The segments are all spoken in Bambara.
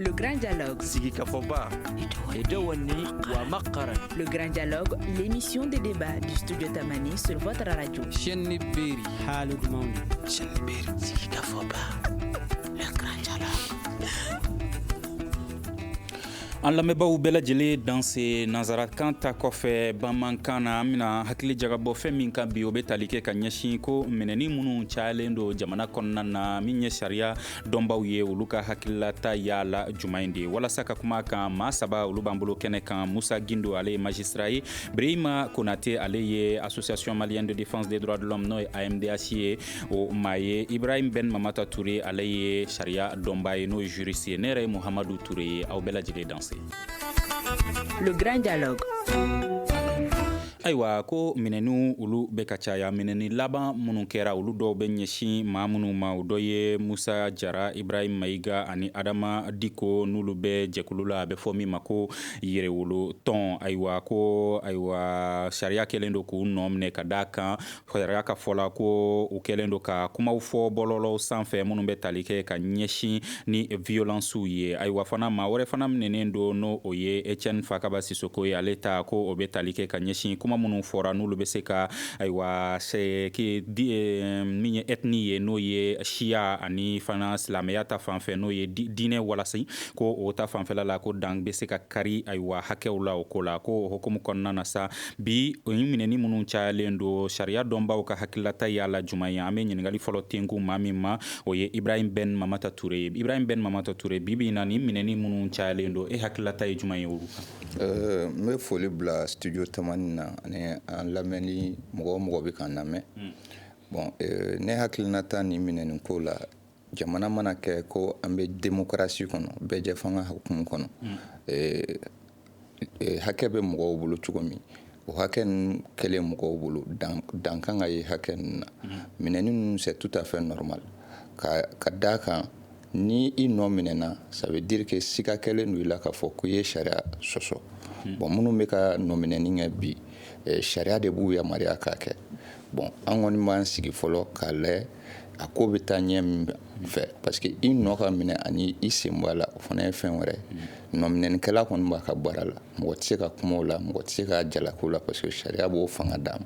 Le grand dialogue. Sigika Foba. Edouani Wamakaran. Le grand dialogue, l'émission de débat du studio Tamani sur votre radio. Chenni Beri. Halud Mauni. Chenni Beri. Sigika Foba. Le grand dialogue. An lamɛnbaaw bɛɛ lajɛlen danse nanzarakan ta kɔfɛ bamanankan na an bɛna hakili jagabɔ fɛn min kan bi o bɛ tali kɛ ka ɲɛsin ko minɛni minnu cayalen don jamana kɔnɔna na min ye sariya dɔnbaw ye olu ka hakililata y'a la juman in de walasa ka kuma kan maa saba olu b'an bolo kɛnɛ kan Musa Gindo ale ye magistrat ye Birahima Konate ale ye association malienne de défense des droits de l'homme n'o ye AMDH ye o maa ye Ibrahim Ben Mamata Touré ale ye sariya dɔnba ye n'o ye juriste ye ne yɛrɛ ye Muhamadu Touré ye aw bɛɛ lajɛlen danse. Le grand dialogue. Ayiwa ko minɛnu olu bɛ ka caya minɛni laban minnu kɛra olu dɔw bɛ ɲɛsin maa minnu ma o dɔ ye Musa Jara Ibrahim Mayiga ani Adama Diko n'olu bɛ jɛkulu la a bɛ fɔ min ma ko yɛrɛwolo tɔn ayiwa sariya kɛlen don k'u nɔ minɛ ka d'a kan sariya ka fɔla ko u kɛlen don ka kumaw fɔ bɔlɔlɔw sanfɛ minnu bɛ tali kɛ ka ɲɛsin ni violencew ye ayiwa fana maa wɛrɛ fana minɛnen don n'o o ye Etienne Fakaba Sisoko ye ale ta ko o bɛ tali kɛ ka ɲɛsin kuma minnu fɔra n'olu bɛ se ka ayiwa min ye ethnie ye n'o ye Shia ani fana silamɛya ta fanfɛ n'o ye diinɛ walasi ko o ta fanfɛla la ko dan bɛ se ka kari ayiwa hakɛw la o ko la ko o hukumu kɔnɔna na sa bi o ye minɛni minnu cayalen don sariya dɔnbaw ka hakililata y'a la juman ye an bɛ ɲininkali fɔlɔ tenku maa min ma o ye Ibrahim Ben Mamata Touré Ibrahim Ben Mamata Touré bibi na ni minɛni minnu cayalen don e hakililata ye juman ye olu kan n bɛ foli bila studio Tamani na ani an lamɛnni mɔgɔ bɛ k'an lamɛn bon ne hakilinata ni minɛni ko la jamana mana kɛ ko an bɛ démocratie kɔnɔ bɛɛ jɛ fanga hukumu kɔnɔ hakɛ bɛ mɔgɔw bolo cogo min o hakɛ ninnu kɛlen mɔgɔw bolo dan kan ka ye hakɛ ninnu na minɛni ninnu c'est tout à fait normal ka d'a kan ni i nɔ minɛna ça veut dire que sika kɛlen don i la k'a fɔ ko i ye sariya sɔsɔ bon minnu bɛ ka nɔ minɛni kɛ bi sariya de b'u yamaruya k'a kɛ bon an kɔni b'an sigi fɔlɔ k'a lajɛ a ko bɛ taa ɲɛ min fɛ parce que i nɔ ka minɛ ani i sen bɔ a la o fana ye fɛn wɛrɛ nɔminɛnikɛla kɔni b'a ka baara la mɔgɔ tɛ se ka kuma o la mɔgɔ tɛ se ka jalako la parce que sariya b'o fanga d'a ma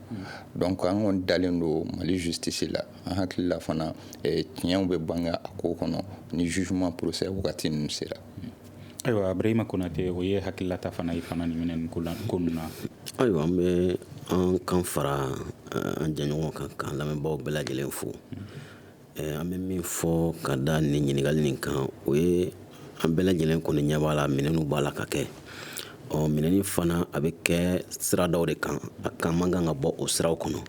donc an kɔni dalen don Mali justice la an hakili la fana tiɲɛw bɛ bange a ko kɔnɔ ni jugement procès wagati ninnu sera. Ayiwa Birahima Konate o ye hakililata fana ye fana ni minɛni ko ninnu na. Ayiwa an bɛ an kan fara an jɛɲɔgɔn kan k'an lamɛnbaaw bɛɛ lajɛlen fo an bɛ min fɔ ka da nin ɲininkali nin kan o ye an bɛɛ lajɛlen kɔni ɲɛ b'a la minɛniw b'a la ka kɛ minɛni fana a bɛ kɛ siradaw de kan a kan man kan ka bɔ o siraw kɔnɔ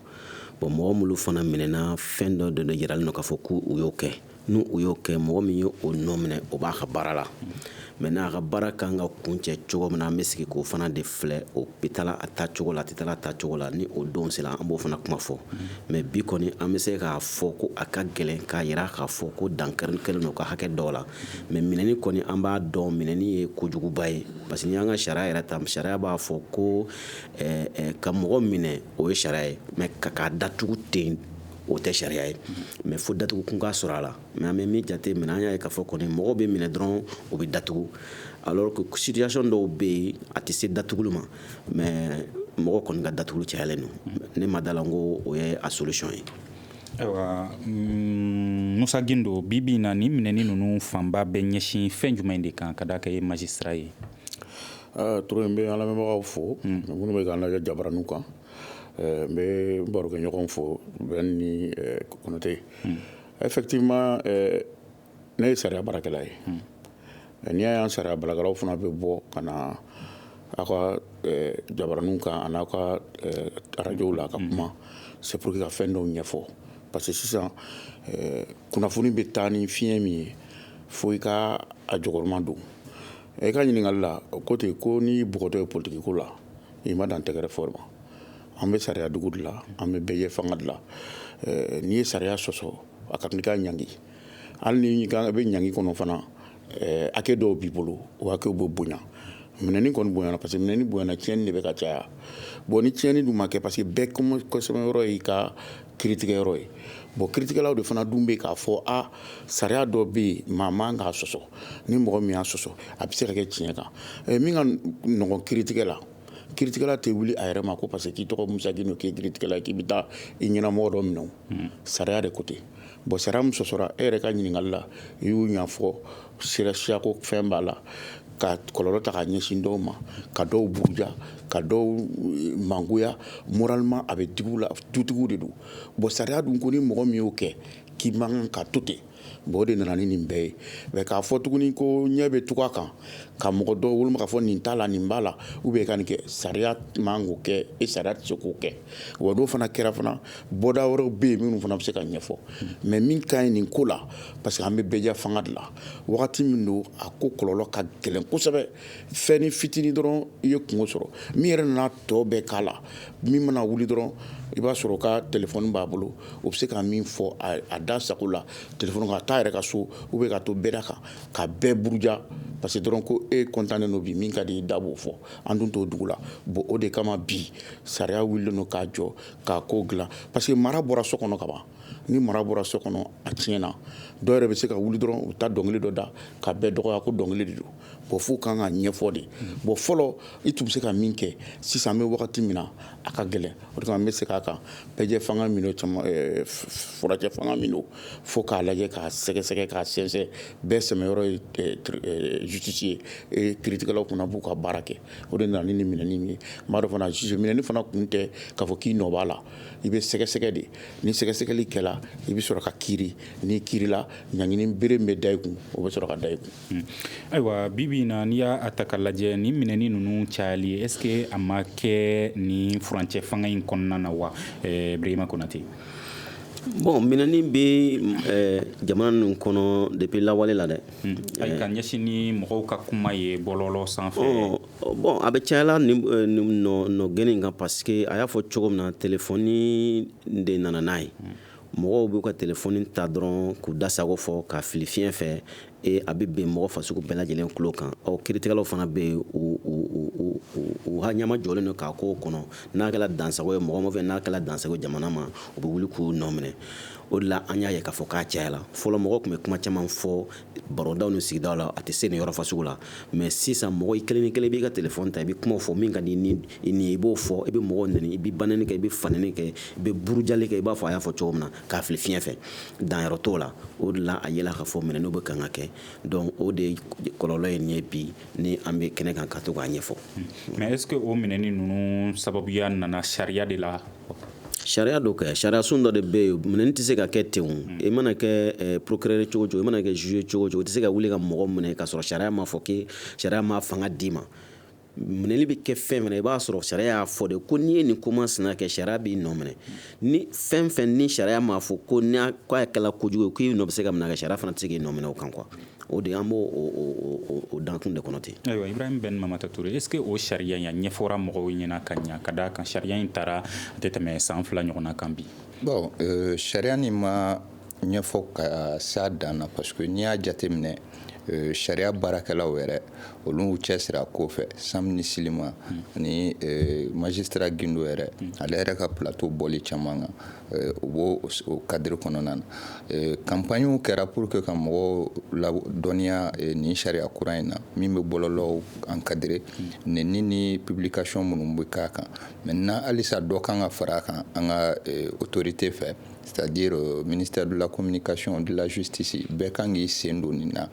bon mɔgɔ minnu fana minɛna fɛn dɔ de yiralen don k'a fɔ k'u y'o kɛ n'u y'o kɛ mɔgɔ min ye o nɔ minɛ o b'a ka baara la mɛ n'a ka baara kan ka kun cɛ cogo min na an bɛ sigi k'o fana de filɛ o bɛ taa a taa cogo la a tɛ taa a taa cogo la ni o don sera an b'o fana kuma fɔ mɛ bi kɔni an bɛ se k'a fɔ ko a ka gɛlɛn k'a jira k'a fɔ ko dankari kɛlen don ka hakɛ dɔw la mɛ minɛni kɔni an b'a dɔn minɛni ye kojuguba ye parce que n'i y'an ka sariya yɛrɛ ta sariya b'a fɔ ko ka mɔgɔ minɛ o ye sariya ye mɛ k'a datugu ten o tɛ sariya ye mɛ fo datugu kun ka sɔrɔ a la mɛ an bɛ min jate minɛ an y'a ye k'a fɔ kɔni mɔgɔ bɛ minɛ dɔrɔn o bɛ datugu alors que situation dɔw bɛ yen a tɛ se datuguli ma mɛ mɔgɔ kɔni ka datuguli cayalen don ne ma da la n ko o ye a solution ye. Ayiwa Musa Gindo bibi na ni minɛni ninnu fanba bɛ ɲɛsin fɛn jumɛn de kan ka d'a kan e magistrat ye. Toure n bɛ an lamɛnbagaw fo minnu bɛ k'an lajɛ jabaraniw kan n bɛ n barokɛɲɔgɔn fo Ben ni Konate effectivement ne ye sariya baarakɛla ye n'i y'a y'an sariya baarakɛlaw fana bɛ bɔ ka na aw ka jabaraniw kan ani aw ka arajow la ka kuma c'est pour que ka fɛn dɔw ɲɛfɔ parce que sisan kunnafoni bɛ taa ni fiɲɛ min ye fo i ka a jɔgɔrɔma don i ka ɲininkali la ko ten ko ni bɔgɔtɔ ye politiki ko la i ma dan tɛgɛrɛ fɔ ma an bɛ sariya dugu de la an bɛ bɛɛ ye fanga de la n'i ye sariya sɔsɔ a ka kan i ka ɲangi hali ni bɛ ɲangi kɔnɔ fana hakɛ dɔw b'i bolo o hakɛw bɛ bonya minɛni kɔni bonyana parce que minɛni bonyana tiɲɛni de bɛ ka caya bon ni tiɲɛni dun ma kɛ parce que bɛɛ kɔsɛbɛ yɔrɔ y'i ka kiritigɛ yɔrɔ ye bon kiiritigɛlaw de fana dun bɛ k'a fɔ sariya dɔ bɛ yen maa man k'a sɔsɔ ni mɔgɔ min y'a sɔsɔ a bɛ se ka kɛ tiɲɛ kan min ka nɔgɔn kiiritigɛ la kiiritigɛla tɛ wuli a yɛrɛ ma ko parce que k'i tɔgɔ Musa Gino k'i ye kiiritigɛla k'i bɛ taa i ɲɛnamɔgɔ dɔ minɛ sariya de ko ten bon sariya min sɔsɔra e yɛrɛ ka ɲininkali la i y'u ɲɛfɔ siyako fɛn b'a la ka kɔlɔlɔ ta ka ɲɛsin dɔw ma ka dɔw buruja ka dɔw mangoya moralement a bɛ digi u la dutigiw de don bon sariya dun ko ni mɔgɔ min y'o kɛ k'i man kan ka to ten bon o de nana ni nin bɛɛ ye mais k'a fɔ tuguni ko ɲɛ bɛ tugu a kan ka mɔgɔ dɔ woloma k'a fɔ nin t'a la nin b'a la ou bien ka nin kɛ sariya man k'o kɛ e sariya tɛ se k'o kɛ wa n'o fana kɛra fana bɔda wɛrɛw bɛ yen minnu fana bɛ se ka ɲɛfɔ mais min ka ɲi nin ko la parce que an bɛ bɛɛ jɛ fanga de la wagati min don a ko kɔlɔlɔ ka gɛlɛn kosɛbɛ fɛn ni fitinin dɔrɔn i ye kungo sɔrɔ min yɛrɛ nana tɔ bɛɛ k'a la min mana wuli dɔrɔn i b'a sɔrɔ ka telefɔni b'a bolo o bɛ se ka min fɔ a da sago la telefɔni kan a t'a yɛrɛ ka so ou bien ka to bɛɛ da kan ka bɛɛ buruja parce que dɔrɔn ko e kɔntannen don bi min ka di i da b'o fɔ an dun t'o dugu la bon o de kama bi sariya wulilen don k'a jɔ k'a ko dilan parce que mara bɔra so kɔnɔ ka ban ni mara bɔra so kɔnɔ a tiɲɛna dɔw yɛrɛ bɛ se ka wuli dɔrɔn u taa dɔnkili dɔ da ka bɛɛ dɔgɔya ko dɔnkili de don bon f'u kan ka ɲɛfɔ de bon fɔlɔ i tun bɛ se ka min kɛ sisan an bɛ wagati min na a ka gɛlɛn o de kama n bɛ segin a kan bɛɛ fanga min don furakɛ fanga min don fo k'a lajɛ k'a sɛgɛsɛgɛ k'a sɛnsɛn bɛɛ sɛmɛyɔrɔ ye justice ye kiiritigɛlaw kunna b'u ka baara kɛ o de nana ni nin minɛni min ye n b'a dɔn fana juge minɛni fana kun tɛ k'a fɔ k'i nɔ b'a la i bɛ sɛgɛsɛgɛ de ni sɛgɛsɛgɛli kɛla i bɛ sɔrɔ ka kiiri n'i kiirila ɲangini bere min bɛ da i kun o bɛ sɔrɔ ka da i kun ayiwa bibi in na n'i y'a ta k'a lajɛ ni minɛni ninnu cayali est ce que a ma kɛ ni furancɛ fanga in kɔnɔna na wa Birahima Konate bon minɛni bɛ jamana ninnu kɔnɔ depuis lawale la dɛ hali ka ɲɛsin ni mɔgɔw ka kuma ye bɔlɔlɔ sanfɛ bon a bɛ cayala nɔ gɛnni kan parce que a y'a fɔ cogo min na telefɔni de nana n'a ye mɔgɔw b'u ka telefɔni ta dɔrɔn k'u da sago fɔ k'a fili fiɲɛ fɛ a bɛ bɛn mɔgɔ fasugu bɛɛ lajɛlen tulo kan kiiritigɛlaw fana bɛ yen u ɲɛma jɔlen don k'a ko kɔnɔ n'a kɛra dansago ye mɔgɔ ma fɛ n'a kɛra dansago jamana ma u bɛ wuli k'u nɔ minɛ o de la an y'a ye k'a fɔ k'a cayala fɔlɔ mɔgɔ tun bɛ kuma caman fɔ barodaw ni sigidaw la a tɛ se nin yɔrɔ fasugu la mais sisan mɔgɔ i kelen ni kelen b'i ka telefɔni ta i bɛ kumaw fɔ min ka di i b'o fɔ i bɛ mɔgɔw nɛni i bɛ banni kɛ i bɛ fanini kɛ i bɛ burujali kɛ i b'a fɔ a y'a fɔ cogo min na k'a fili fiɲɛ fɛ danyɔrɔ t'o la o de la a yela k'a fɔ minɛniw bɛ kan ka kɛ donc o de kɔlɔlɔ ye nin ye bi ni an bɛ kɛnɛ kan ka to k'a ɲɛfɔ mais est ce que o minɛni ninnu sababuya nana sariya de la sariya dɔ kɛ sariya sun dɔ de bɛ yen minɛni tɛ se ka kɛ ten i mana kɛ procureur cogo o cogo i mana kɛ juge cogo o cogo i tɛ se ka wuli ka mɔgɔ minɛ k'a sɔrɔ sariya ma fɔ k'i sariya ma fanga d'i ma minɛli bɛ kɛ fɛn fɛn i b'a sɔrɔ sariya y'a fɔ de ko n'i ye nin ko masina kɛ sariya b'i nɔ minɛ ni fɛn fɛn ni sariya m'a fɔ ko k'a kɛla kojugu ye k'i nɔ bɛ se ka minɛ kɛ sariya fana tɛ se k'i nɔ minɛ o kan quoi o de an b'o dankun de kɔnɔ ten ayiwa Ibrahim Ben Mamata Toure est ce que o sariya in a ɲɛfɔra mɔgɔw ɲɛna ka ɲa ka d'a kan sariya in taara a tɛ tɛmɛ san 2 ɲɔgɔnna kan bi bon sariya nin ma ɲɛfɔ ka s'a dan na parce que n'i y'a jateminɛ sariya baarakɛlaw yɛrɛ olu cɛsira ko fɛ Sam ni Silima ni magistrat Gindo yɛrɛ ale yɛrɛ ka plateau bɔli caman kan u b'o cadre kɔnɔna na campagne kɛra pour que ka mɔgɔw ladɔnniya nin sariya kura in na min bɛ bɔlɔlɔw encadrer nɛni ni publication minnu bɛ k'a kan maintenant halisa dɔ kan ka fara a kan an ka autorité fɛ c'est-à-dire ministère de la communication de la justice bɛɛ kan k'i sen don nin na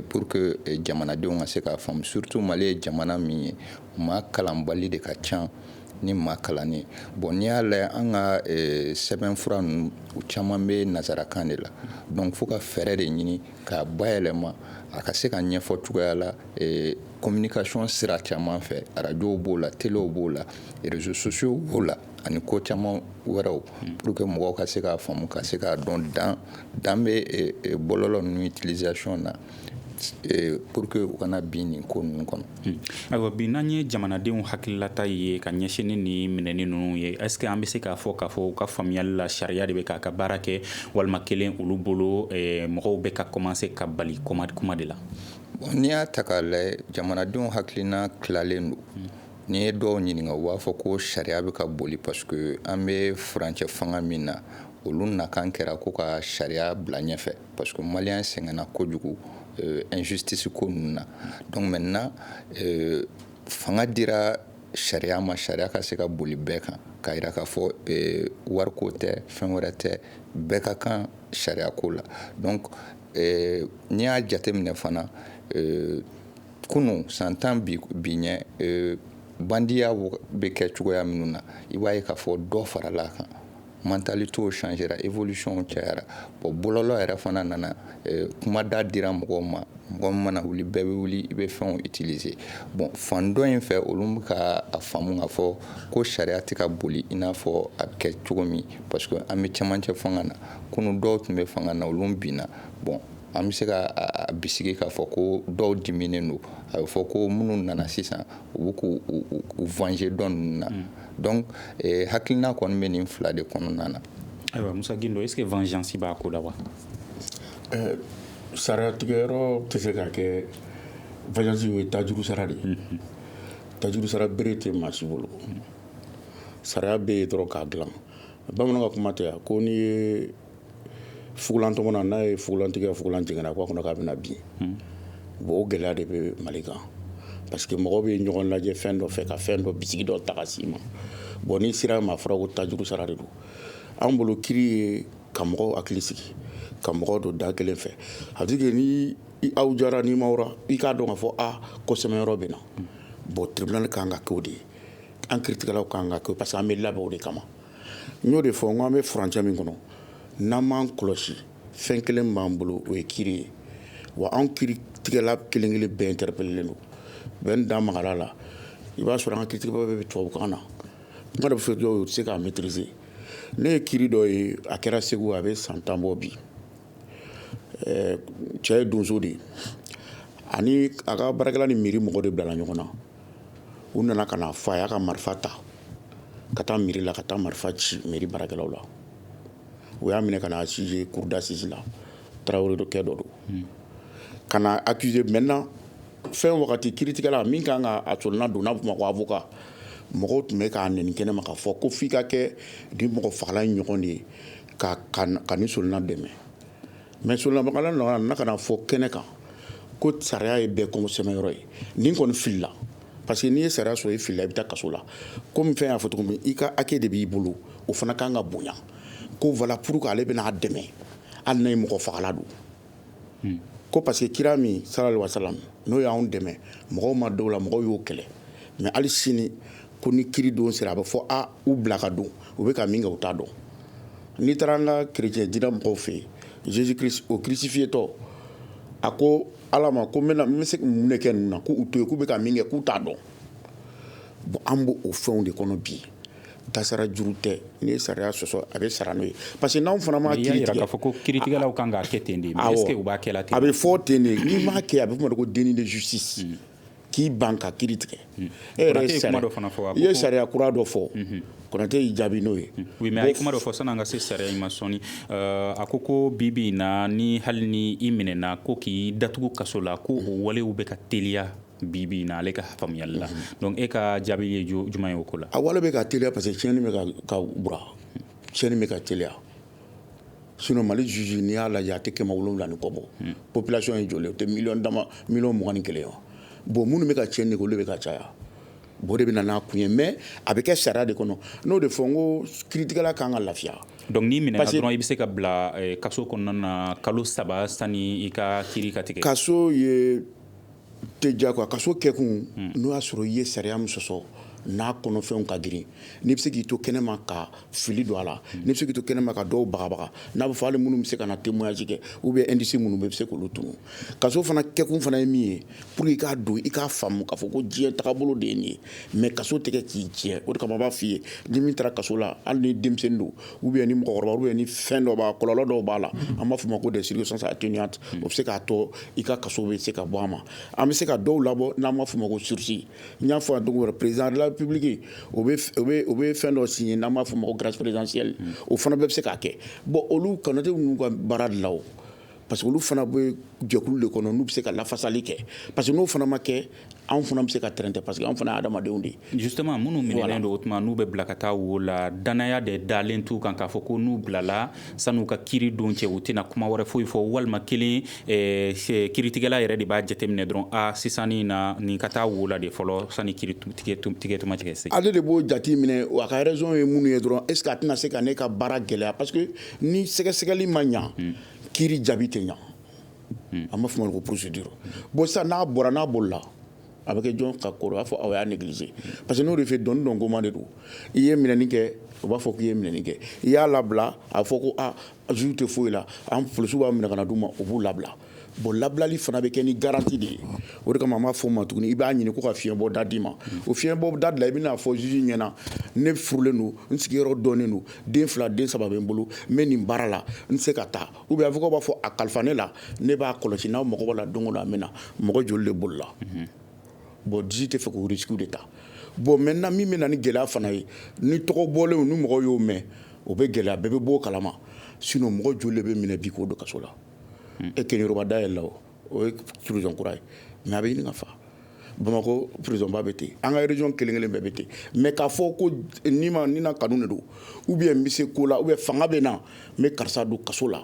pour que jamanadenw ka se k'a faamu surtout Mali ye jamana min ye maa kalanbali de ka ca ni maa kalannen bon n'i y'a lajɛ an ka sɛbɛnfura ninnu u caman bɛ nazarakan de la donc fo ka fɛɛrɛ de ɲini k'a bayɛlɛma a ka se ka ɲɛfɔ cogoya la communication sira caman fɛ radio b'o la télé b'o la réseaux sociaux b'o la ani ko caman wɛrɛw pour que mɔgɔw ka se k'a faamu ka se k'a dɔn dan bɛ bɔlɔlɔ ninnu utilisation na pour que u kana bin nin ko ninnu kɔnɔ ayiwa bi n'an ye jamanadenw hakililata ye ka ɲɛsin ni minɛni ninnu ye est ce que an bɛ se k'a fɔ u ka faamuyali la sariya de bɛ k'a ka baara kɛ walima kelen olu bolo mɔgɔw bɛ ka commencer ka bali kuma de la bon n'i y'a ta k'a lajɛ jamanadenw hakilina tilalen don n'i ye dɔw ɲininka u b'a fɔ ko sariya bɛ ka boli parce que an bɛ furancɛ fanga min na olu nakan kɛra ko ka sariya bila ɲɛfɛ parce que maliyɛn sɛgɛnna kojugu injustice ko ninnu na donc maintenant fanga dira sariya ma sariya ka se ka boli bɛɛ kan k'a yira k'a fɔ wariko tɛ fɛn wɛrɛ tɛ bɛɛ ka kan sariya ko la donc n'i y'a jateminɛ fana kunu san 10 bi ɲɛ bandiya bɛ kɛ cogoya minnu na i b'a ye k'a fɔ dɔ farala kan mentalité changera évolution cayara bon bololɔ yɛrɛ fana nana kumada dira mɔgɔw ma mɔgɔ min mana wuli bɛɛ bɛ wuli i bɛ fɛnw utiliser bon fan dɔ in fɛ olu bɛ ka a faamu k'a fɔ ko sariya tɛ ka boli i n'a fɔ a bɛ kɛ cogo min parce que an bɛ cɛmancɛ fanga na kunu dɔw tun bɛ fanga na olu binna bon an bɛ se ka bisigi k'a fɔ ko dɔw diminen don a bɛ fɔ ko minnu nana sisan u bɛ k'u venger dɔ ninnu na donc hakilina kɔni bɛ nin fila de kɔnɔna na. ayiwa Musa Gindo est-ce que vengeance b'a ko la wa. Sariya tigɛyɔrɔ tɛ se ka kɛ vengeance ye tajuru sara de ye tajuru sara bere tɛ maa si bolo sariya bɛ yen dɔrɔn k'a dilan bamananw ka kuma tɛ yan ko n'i ye fugulan tɔmɔ na n'a ye fugulan tigɛ fugulan tigɛna k'a kɔnɔ k'a bɛna bin bon o gɛlɛya de bɛ Mali kan parce que mɔgɔ bɛ ɲɔgɔn lajɛ fɛn dɔ fɛ ka fɛn dɔ bisigi dɔ ta ka s'i ma bon ni sira ma fɔra ko tajuru sara de don an bolo kiiri ye ka mɔgɔw hakili sigi ka mɔgɔw don da kelen fɛ a bɛ se ni aw jara ni m'aw i k'a dɔn k'a fɔ ko sɛbɛnyɔrɔ bɛ na bon tribunal kan ka kɛ o de ye an kiiritigɛlaw kan ka kɛ parce que an bɛ labɛn o de kama n y'o de fɔ n ko an bɛ furancɛ min kɔnɔ n'an m'an kɔlɔsi fɛn kelen b'an bolo o ye kiiri ye wa an kiiritigɛla kelen kelen bɛɛ interpellé don bɛɛ ni da magara la i b'a sɔrɔ an ka kiiritigɛla bɛɛ bɛ tubabukan na kuma dɔ bɛ fɔ dɔw ye u tɛ se k'a maîtriser ne ye kiiri dɔ ye a kɛra Segu a bɛ san 10 bɔ bi cɛ ye donso de ye ani a ka baarakɛla ni miiri mɔgɔ de bilala ɲɔgɔn na u nana ka na fɔ a y'a ka marifa ta ka taa miiri la ka taa marifa ci miiri baarakɛlaw la u y'a minɛ ka na assiser cour d'assises la Tarawele kɛ dɔ don ka na accuser maintenant fɛn wagati kiiritigɛla min kan ka a solona don n'a bɛ f'o ma ko avocat mɔgɔw tun bɛ k'a nɛni kɛnɛ ma k'a fɔ ko f'i ka kɛ ni mɔgɔ fagalan ɲɔgɔn de ye ka ni solona dɛmɛ mais solonabagalan nana ka na fɔ kɛnɛ kan ko sariya ye bɛɛ kɔngɔ sɛbɛnyɔrɔ ye nin kɔni filila parce que n'i ye sariya sɔrɔ i filila i bɛ taa kaso la komi fɛn y'a fɔ cogo min i ka hakɛ de b'i bolo o fana kan ka bonya ko voilà pour que ale bɛna dɛmɛ hali n'a ye mɔgɔ fagala don ko parce que kira min sallallahu alaihi wasallam n'o y'anw dɛmɛ mɔgɔw ma dɔw la mɔgɔw y'o kɛlɛ mais hali sini ko ni kiiri don sera a bɛ fɔ u bila ka don u bɛ ka min kɛ u t'a dɔn n'i taara an ka chrétien dina mɔgɔw fɛ yen Jésus Christ o crucifié tɔ a ko Ala ma ko n bɛ se mun de kɛ ninnu na k'u to yen k'u bɛ ka min kɛ k'u t'a dɔn bon an b'o fɛnw de kɔnɔ bi tasara juru tɛ n'i ye sariya sɔsɔ a bɛ sara n'o ye parce que n'anw fana ma kiiri tigɛ k'a fɔ ko kiiritigɛlaw kan k'a kɛ ten de mais est-ce que u b'a kɛ la ten a bɛ fɔ ten de n'i m'a kɛ a bɛ fɔ o ma ko déni de justice k'i ban ka kiiri tigɛ e yɛrɛ ye sariya kura dɔ fɔ Konate y'i jaabi n'o ye oui mais a ye kuma dɔ fɔ san'an ka se sariya in ma sɔnni a ko bibi in na ni hali ni i minɛna ko k'i datugu kaso la ko o walew bɛ ka teliya bibi in na ale ka faamuyali la donc e ka jaabi ye jumɛn ye o ko la a wale bɛ ka teliya parce que tiɲɛni bɛ ka bura tiɲɛni bɛ ka teliya sinon Mali juge n'i y'a lajɛ a tɛ 700 ni kɔ bɔ population ye joli o tɛ miliyɔn 21 ye bon minnu bɛ ka tiɲɛni kɛ olu bɛ ka caya bon de bɛ na n'a kun ye mais a bɛ kɛ sariya de kɔnɔ n'o de fɔ n ko kiiritigɛla kan ka lafiya donc n'i minɛna dɔrɔn i bɛ se ka bila kaso kɔnɔna na kalo 3 sani i ka kiiri ka tigɛ kaso ye tɛ diyagoya kaso kɛkun n'o y'a sɔrɔ i ye sariya min sɔsɔ n'a kɔnɔfɛnw ka girin n'i bɛ se k'i to kɛnɛma ka fili don a la n'i bɛ se k'i to kɛnɛma ka dɔw bagabaga n'a bɛ fɔ hali minnu bɛ se ka na témoignage kɛ ou bien indice minnu bɛ se k'olu tunu kaso fana kɛkun fana ye min ye pour que i k'a don i k'a faamu k'a fɔ ko diɲɛ tagabolo de ye nin ye mais kaso tɛ kɛ k'i tiɲɛ o de kama n b'a f'i ye ni min taara kaso la hali ni denmisɛnnin don ou bien ni mɔgɔkɔrɔba ou bien ni fɛn dɔ b'a kɔlɔlɔ dɔw b'a la an b'a fɔ o ma ko des circonstances atténuantes o bɛ se k'a to i ka kaso bɛ se ka bɔ a ma an bɛ se ka dɔw labɔ n'an b'a fɔ o ma ko sursis n y'a fɔ a dogo wɛrɛ président de la République o bɛ fɛn dɔ signé n'an b'a fɔ o ma ko grâce présidentielle o fana bɛɛ bɛ se k'a kɛ bon olu Konate ninnu ka baara de la o parce que olu fana bɛ jɛkulu de kɔnɔ n'u bɛ se ka lafasali kɛ parce que n'o fana ma kɛ anw fana bɛ se ka trɛntɛ parce que anw fana ye adamadenw de ye. justement minnu minɛlen don o tuma n'u bɛ bila ka taa wo la danaya de dalen t'u kan k'a fɔ ko n'u bilala san'u ka kiiri don cɛ u tɛna kuma wɛrɛ foyi fɔ walima kelen kiiritigɛla yɛrɛ de b'a jateminɛ dɔrɔn sisan nin ka taa wo la de fɔlɔ sani kiiri tigɛ tuma cɛ se. ale de b'o jate minɛ a ka raison ye minnu ye dɔrɔn est ce que a tɛna se ka ne ka baara gɛlɛya parce que ni sɛgɛsɛgɛli ma ɲa kiiri jaabi tɛ ɲa an b'a fɔ o ma ko procédure bon sisan n'a bolila a bɛ kɛ jɔn ka kɔrɔ a b'a fɔ aw y'a négliger parce que n'o de fɛ dɔɔni koman de don i ye minɛni kɛ u b'a fɔ k'i ye minɛni kɛ i y'a labila a fɔ ko juge tɛ foyi la an polisiw b'a minɛ ka na d'u ma u b'u labila bon labilali fana bɛ kɛ ni garantie de ye o de kama an b'a fɔ o ma tuguni i b'a ɲini ko ka fiɲɛbɔ da d'i ma o fiɲɛbɔ da la i bɛna fɔ juge ɲɛna ne furulen don n sigiyɔrɔ dɔnnen don den 2 den 3 bɛ n bolo n bɛ nin baara la n tɛ se ka taa ou bien avocat b'a fɔ a kalifa ne la ne b'a kɔlɔsi n'aw mago b'a la don o don a bɛ na mɔgɔ joli de bolila bon juge tɛ fɛ k'o risque de ta bon maintenant min bɛ na ni gɛlɛya fana ye ni tɔgɔ bɔlen ni mɔgɔ y'o mɛn o bɛ gɛlɛya bɛɛ bɛ bɔ o kalama sinon mɔgɔ joli de bɛ minɛ bi k'o don kaso la e Keɲeroba dayɛlɛ la o ye prison kura ye mais a bɛ ɲini ka fa Bamako prison ba bɛ ten an ka région kelen-kelen bɛɛ bɛ ten mais k'a fɔ ko ni na kanu de don ou bien n bɛ se ko la ou bien fanga bɛ na n bɛ karisa don kaso la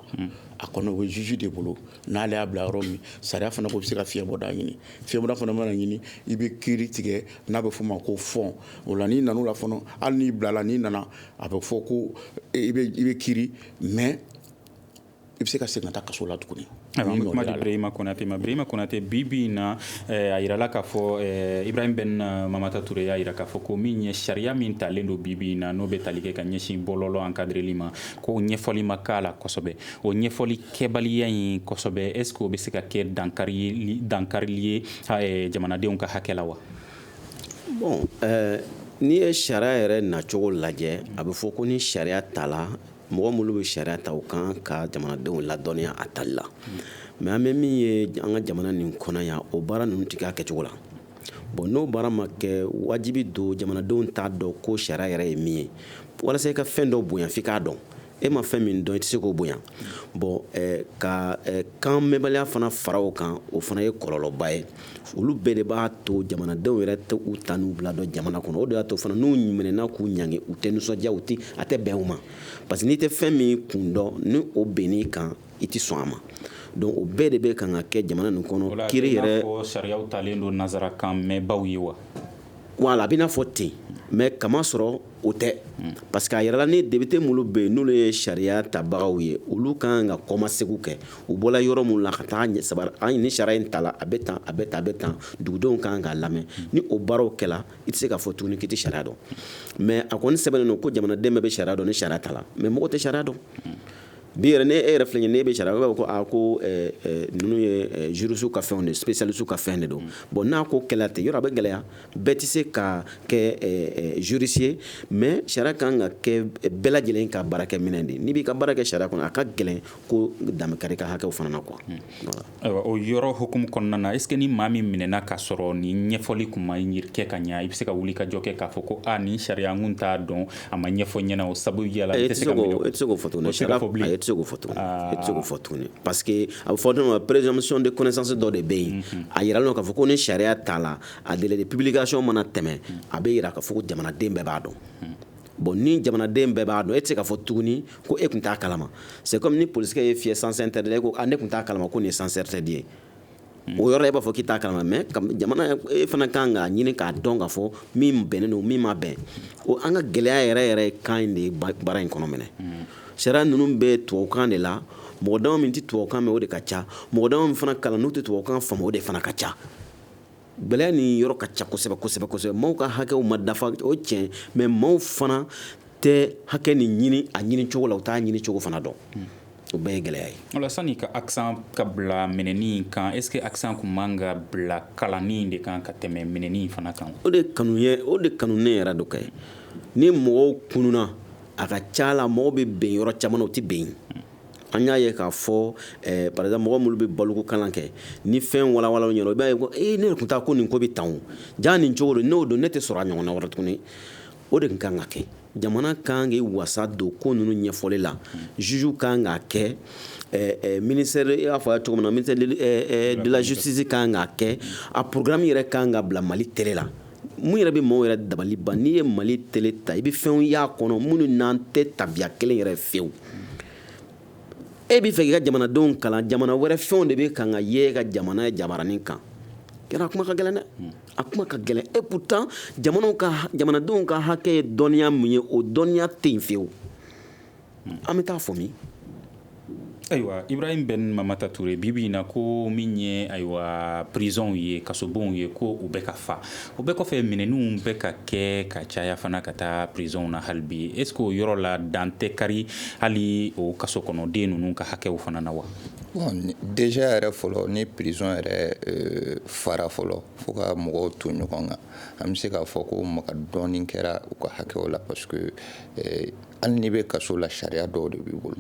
a kɔni o ye juge de bolo n'ale y'a bila yɔrɔ min sariya fana ko bɛ se ka fiɲɛbɔda ɲini fiɲɛbɔda fana mana ɲini i bɛ kiiri tigɛ n'a bɛ fɔ o ma ko fond o la n'i nan'o la fana hali n'i bilala n'i nana a bɛ fɔ ko i bɛ kiiri mais i bɛ se ka segin ka taa kaso la tuguni. kuma di Birahima Konate ma Birahima Konate bi in na a yirala k'a fɔ Ibrahim Ben Mamata Ture y'a yira k'a fɔ ko min ye sariya min talen don bi in na n'o bɛ tali kɛ ka ɲɛsin bɔlɔlɔ encadreli ma ko ɲɛfɔli ma k'a la kosɛbɛ o ɲɛfɔli kɛbaliya in kosɛbɛ est ce que o bɛ se ka kɛ dankarili ye jamanadenw ka hakɛ la wa. bon n'i ye sariya yɛrɛ nacogo lajɛ a bɛ fɔ ko ni sariya tala mɔgɔ minnu bɛ sariya ta u kan ka jamanadenw ladɔnniya a tali la mais an bɛ min ye an ka jamana nin kɔnɔ yan o baara ninnu tɛ kɛ a kɛcogo la bon n'o baara ma kɛ wajibi don jamanadenw t'a dɔn ko sariya yɛrɛ ye min ye walasa i ka fɛn dɔ bonya f'i k'a dɔn e ma fɛn min dɔn i tɛ se k'o bonya bon ka kan mɛnbaliya fana fara o kan o fana ye kɔlɔlɔba ye olu bɛɛ de b'a to jamanadenw yɛrɛ tɛ u ta n'u bila dɔn jamana kɔnɔ o de y'a to fana n'u minɛna k'u ɲangi u tɛ nisɔndiya a tɛ bɛn u ma parce que n'i tɛ fɛn min kun dɔn ni o bɛnn'i kan i tɛ sɔn a ma donc o bɛɛ de bɛ kan ka kɛ jamana nin kɔnɔ kiiri yɛrɛ. o la sariyaw talen don nanzarakan mɛnbaw ye wa. wala a bɛ n'a fɔ ten mais kama sɔrɔ o tɛ parce que a yɛrɛ la ni député minnu bɛ yen n'olu ye sariya tabagaw ye olu kan ka kɔmasegin kɛ u bɔla yɔrɔ minnu la ka taa ni sariya in ta la a bɛ tan a bɛ tan a bɛ tan dugudenw kan k'a lamɛn ni o baaraw kɛla i tɛ se k'a fɔ tuguni k'i tɛ sariya dɔn mais a kɔni sɛbɛnnen don ko jamanaden bɛɛ bɛ sariya dɔn ni sariya ta la mais mɔgɔ tɛ sariya dɔn bi yɛrɛ ne e yɛrɛ filɛ n'e bɛ sariya o b'a fɔ ko ninnu ye jurisiw ka fɛnw de spécialistes ka fɛn de don bon n'a ko kɛla ten yɔrɔ a bɛ gɛlɛya bɛɛ tɛ se ka kɛ juriste ye mais sariya kan ka kɛ bɛɛ lajɛlen ka baarakɛ minɛn de n'i b'i ka baara kɛ sariya kɔnɔ a ka gɛlɛn ko damakari ka hakɛw fana na quoi. ayiwa o yɔrɔ hukumu kɔnɔna na est ce que ni maa min minɛna k'a sɔrɔ ni ɲɛfɔli kun ma kɛ ka ɲa i bɛ se ka wuli ka jɔ kɛ k'a fɔ ko nin sariya n kun t'a dɔn a ma ɲɛfɔ ɲɛna o sababu yala i tɛ se ka minɛ e tɛ se k'o fɔ tuguni sariya se k'o fɔ tuguni parce que a bɛ fɔ dɔ ma présomption de connaissance dɔ de bɛ yen a yiralen don k'a fɔ ko ni sariya t'a la a délai de publication mana tɛmɛ a bɛ yira k'a fɔ ko jamanaden bɛɛ b'a dɔn bon ni jamanaden bɛɛ b'a dɔn e tɛ se k'a fɔ tuguni ko e tun t'a kalama c'est comme ni polisikɛ ye fiyɛ sans interdit ko ne tun t'a kalama ko nin ye sans interdit ye o yɔrɔ la e b'a fɔ k'i t'a kalama mais jamana e fana kan k'a ɲini k'a dɔn k'a fɔ min bɛnnen don min ma bɛn o an ka gɛlɛya yɛrɛ ye kan in de ye baara in kɔnɔ minɛ sariya ninnu bɛ tubabukan de la mɔgɔ dama min tɛ tubabukan mɛn o de ka ca mɔgɔ dama min fana kalan n'u tɛ tubabukan faamu o de fana ka ca gɛlɛya nin yɔrɔ ka ca kosɛbɛ maaw ka hakɛw ma dafa o tiɲɛ mais maaw fana tɛ hakɛ nin ɲini a ɲini cogo la u t'a ɲini cogo fana dɔn o bɛɛ ye gɛlɛya ye. o la sani ka accent ka bila minɛni kan est ce que accent kun man ka bila kalanni de kan ka tɛmɛ minɛni fana kan. o de kanu ne yɛrɛ do kɛ ni mɔgɔw kununa a ka ca la mɔgɔw bɛ bɛn yɔrɔ caman na u tɛ bɛn an y'a ye k'a fɔ par exemple mɔgɔ minnu bɛ baloko kalan kɛ ni fɛn walawala ɲɛna i b'a ye ko ne yɛrɛ tun t'a ko nin ko bɛ tan o jaa nin cogo don n'o don ne tɛ sɔrɔ a ɲɔgɔnna wɛrɛ tuguni o de kan ka kɛ jamana kan k'i wasa don ko ninnu ɲɛfɔli la juge kan k'a kɛ ministère i b'a fɔ a ye cogo min na ministère de la justice kan k'a kɛ a programme yɛrɛ kan ka bila Mali télé la mun yɛrɛ bɛ maaw yɛrɛ dabali ban n'i ye Mali télé ta i bɛ fɛnw y'a kɔnɔ minnu n'an tɛ tabiya kelen yɛrɛ fewu e b'i fɛ k'i ka jamanadenw kalan jamana wɛrɛ fɛnw de bɛ kan ka ye ka jamana jabaranin kan kɛra a kuma ka gɛlɛn dɛ a kuma ka gɛlɛn et pourtant jamanadenw ka hakɛ ye dɔnniya min ye o dɔnniya tɛ yen fewu an bɛ taa fɔ min ayiwa Ibrahim Ben Mamata Touré bibi in na ko min ye ayiwa prison ye kasobonw ye ko u bɛ ka fa o bɛɛ kɔfɛ minɛninw bɛ ka kɛ ka caya fana ka taa prison na hali bi est ce que o yɔrɔ la dan tɛ kari hali o kaso kɔnɔden ninnu ka hakɛw fana na wa bon déjà yɛrɛ fɔlɔ ni prison yɛrɛ fara fɔlɔ fo ka mɔgɔw to ɲɔgɔn kan an bɛ se k'a fɔ ko maka dɔɔnin kɛra u ka hakɛw la parce que hali n'i bɛ kaso la sariya dɔw de b'i bolo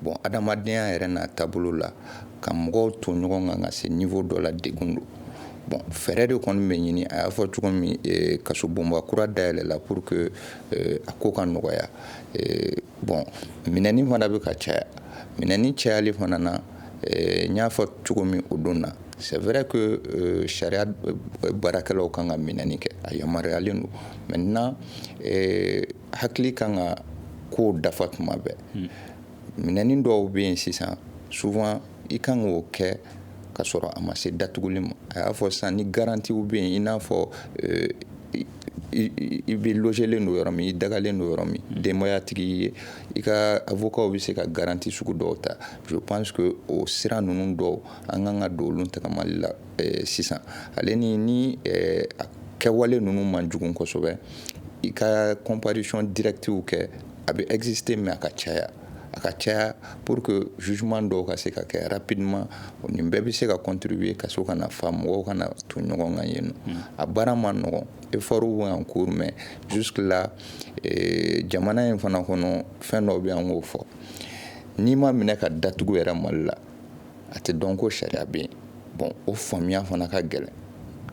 bon adamadenya yɛrɛ n'a taabolo la ka mɔgɔw to ɲɔgɔn kan ka se niveau dɔ la degun don bon fɛɛrɛ de kɔni bɛ ɲini a y'a fɔ cogo min kaso bonba kura dayɛlɛ la pour que a ko ka nɔgɔya bon minɛni fana bɛ ka caya minɛni cayali fana na n y'a fɔ cogo min o don na c'est vrai que sariya baarakɛlaw kan ka minɛni kɛ a yamaruyalen don maintenant hakili kan ka kow dafa tuma bɛɛ minɛni dɔw bɛ yen sisan souvent i kan k'o kɛ ka sɔrɔ a ma se datuguli ma a y'a fɔ sisan ni garantiw bɛ yen i n'a fɔ i bɛ logelen don yɔrɔ min i dagalen don yɔrɔ min denbayatigi ye i ka avocat bɛ se ka garanti sugu dɔw ta je pense que o sira ninnu dɔw an kan ka don olu tagamali la sisan ale ni a kɛwale ninnu man jugu kosɛbɛ i ka comparution directive kɛ a bɛ exister mais a ka caya pour que jugement dɔw ka se ka kɛ rapidement nin bɛɛ bɛ se ka contribuer ka so ka na fa mɔgɔw ka na to ɲɔgɔn kan yen nɔ a baara ma nɔgɔn effort bɛ en cours mais jusque là jamana in fana kɔnɔ fɛn dɔw bɛ an k'o fɔ n'i ma minɛ ka datugu yɛrɛ Mali la a tɛ dɔn ko sariya bɛ yen bon o faamuya fana ka gɛlɛn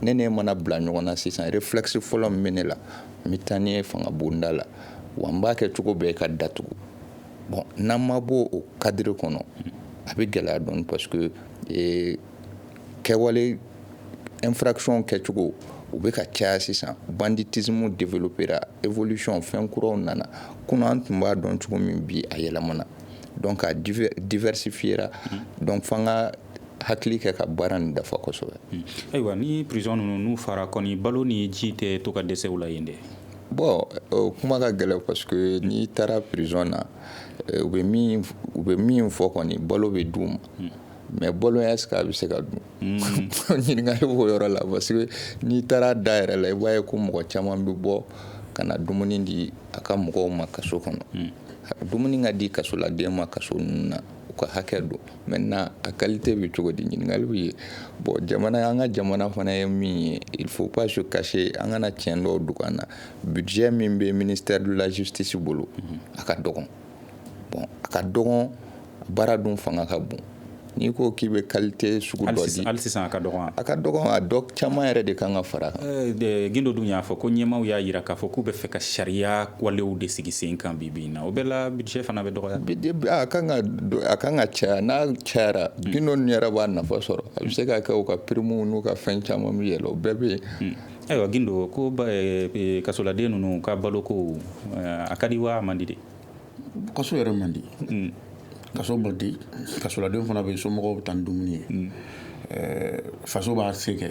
ne ne mana bila ɲɔgɔn na sisan réflexe fɔlɔ min bɛ ne la n bɛ taa ni ye fanga bonda la wa n b'a kɛ cogo bɛɛ ka datugu bon n'an ma bɔ o cadre kɔnɔ a bɛ gɛlɛya dɔɔni parce que kɛwale infraction kɛcogo u bɛ ka caya sisan banditisme développera évolution fɛn kuraw nana kunun an tun b'a dɔn cogo min bi a yɛlɛmana donc a diversifiera donc fanga hakili kɛ ka baara nin dafa kosɛbɛ ayiwa ni prison ninnu n'u fara kɔni balo ni ji tɛ to ka dɛsɛ u la yen dɛ bon kuma ka gɛlɛn parce que n'i taara prison na u bɛ min fɔ kɔni balo bɛ d'u ma mais balo est-ce que a bɛ se ka dun ɲininkali b'o yɔrɔ la parce que n'i taara da yɛrɛ la i b'a ye ko mɔgɔ caman bɛ bɔ ka na dumuni di a ka mɔgɔw ma kaso kɔnɔ dumuni ka di kasoladen ma kaso ninnu na u ka hakɛ don maintenant a qualité bɛ cogo di ɲininkali bɛ ye bon jamana an ka jamana fana ye min ye il faut pas se cacher an kana tiɲɛ dɔw dogo an na budget min bɛ ministère de la justice bolo a ka dɔgɔn bon a ka dɔgɔn baara dun fanga ka bon n'i ko k'i bɛ qualité sugu dɔ di hali sisan a ka dɔgɔn a dɔ caman yɛrɛ de kan ka fara kan Gindo dun y'a fɔ ko ɲɛmaaw y'a jira k'a fɔ k'u bɛ fɛ ka sariya walew de sigi sen kan bi in na o bɛɛ la budget fana bɛ dɔgɔya a kan ka caya n'a cayara Gindo ninnu yɛrɛ b'a nafa sɔrɔ a bɛ se ka kɛ u ka prime n'u ka fɛn caman bɛ yɛlɛ o bɛɛ bɛ yen ayiwa Gindo ko kasoladen ninnu ka baloko a ka di wa a man di de kaso yɛrɛ man di kaso man di kasoladen fana bɛ somɔgɔw bɛ taa ni dumuni ye faso b'a se kɛ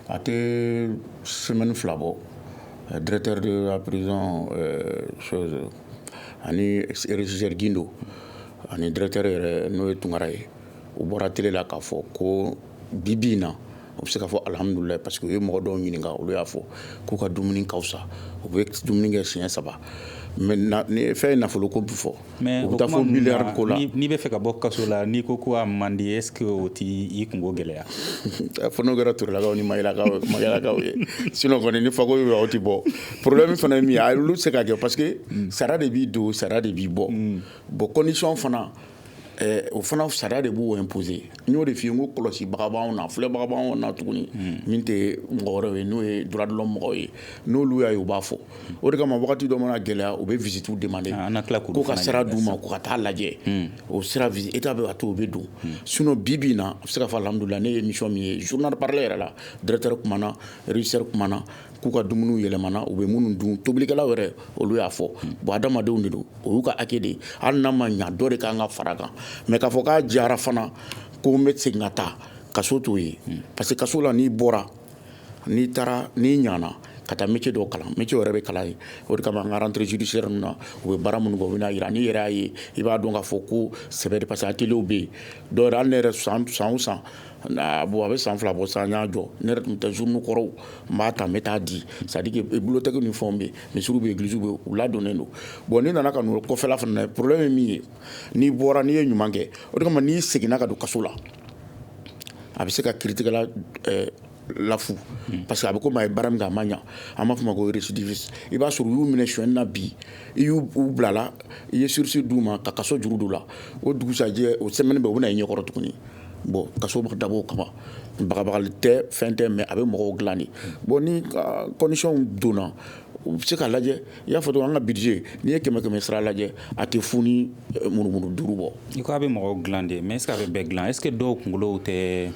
a tɛ semaine 2 bɔ directeur de la prison chose ani régisseur Gindo ani directeur yɛrɛ n'o ye Tunkara ye u bɔra télé la k'a fɔ ko bibi in na u bɛ se k'a fɔ alhamdulilayi parce que u ye mɔgɔ dɔw ɲininka olu y'a fɔ k'u ka dumuni ka fisa u bɛ dumuni kɛ siɲɛ 3 mais ni fɛn ye nafolo ko bi fɔ u bɛ taa fɔ miliyari ko la n'i bɛ fɛ ka bɔ kaso la n'i ko a man di est-ce que o t'i kungo gɛlɛya fo n'o kɛra Turelakaw ni Mayilakaw ye sinon kɔni ni fako bɛ o tɛ bɔ problème fana ye min ye olu tɛ se ka kɛ parce que sara de b'i don sara de b'i bɔ bon condition fana o fana sariya de b'o imposer n y'o de f'i ye n ko kɔlɔsibaga b'anw na filɛbaga b'anw na tuguni min tɛ mɔgɔ wɛrɛw ye n'o ye droit de l'homme mɔgɔw ye n'olu y'a ye u b'a fɔ o de kama wagati dɔ mana gɛlɛya u bɛ visite demander ko ka sira d'u ma ko ka taa lajɛ o sira visite état bɛ ka to o bɛ don sinon bi in na a bɛ se ka fɔ alhamdulilah ne ye émission min ye journal parler yɛrɛ la directeur kumana régisseur kumana k'u ka dumuniw yɛlɛmana u bɛ minnu dun tobilikɛlaw yɛrɛ olu y'a fɔ bon adamadenw de don o y'u ka hakɛ de ye hali n'a ma ɲa dɔ de kan ka fara kan mais k'a fɔ k'a diyara fana ko n bɛ segin ka taa kaso t'o ye parce que kaso la n'i bɔra n'i taara n'i ɲana ka taa métier dɔw kalan métier yɛrɛ bɛ kalan ye o de kama an ka rentrée judiciaire ninnu na u bɛ baara minnu kɛ u bɛna yira n'i yɛrɛ y'a ye i b'a dɔn k'a fɔ ko sɛbɛ de parce que ateliers bɛ yen dɔw yɛrɛ hali ne yɛrɛ san o san a bɛ san 2 bɔ san n y'a jɔ ne yɛrɛ tun bɛ taa journaux kɔrɔw n b'a ta n bɛ taa di c'est à dire que bibliothèque ni fɛnw bɛ yen misiriw bɛ yen églises bɛ yen u ladɔnnen don bon n'i nana ka n'o kɔfɛla fana na problème ye min ye n'i bɔra n'i ye ɲuman kɛ o de kama n'i seginna ka don kaso la a bɛ se ka kiiritigɛla lafu parce que a bɛ komi a ye baara min kɛ a ma ɲa an b'a fɔ o ma ko récidiviste i b'a sɔrɔ u y'u minɛ suɲɛni na bi i y'u bilala i ye sursis d'u ma ka kaso juru d'u la o dugusajɛ o semaine bɛɛ u bɛna i ɲɛkɔrɔ tuguni bon kaso dabɔ o kama bagabagali tɛ fɛn tɛ mais a bɛ mɔgɔw dilan de bon ni condition donna u bɛ se ka lajɛ i y'a fɔ cogo an ka budget n'i ye 100 sara lajɛ a tɛ fu ni munumunu 5 bɔ. i ko a bɛ mɔgɔw dilan de mais est ce que a bɛ bɛɛ dilan est ce que dɔw kunkolow tɛ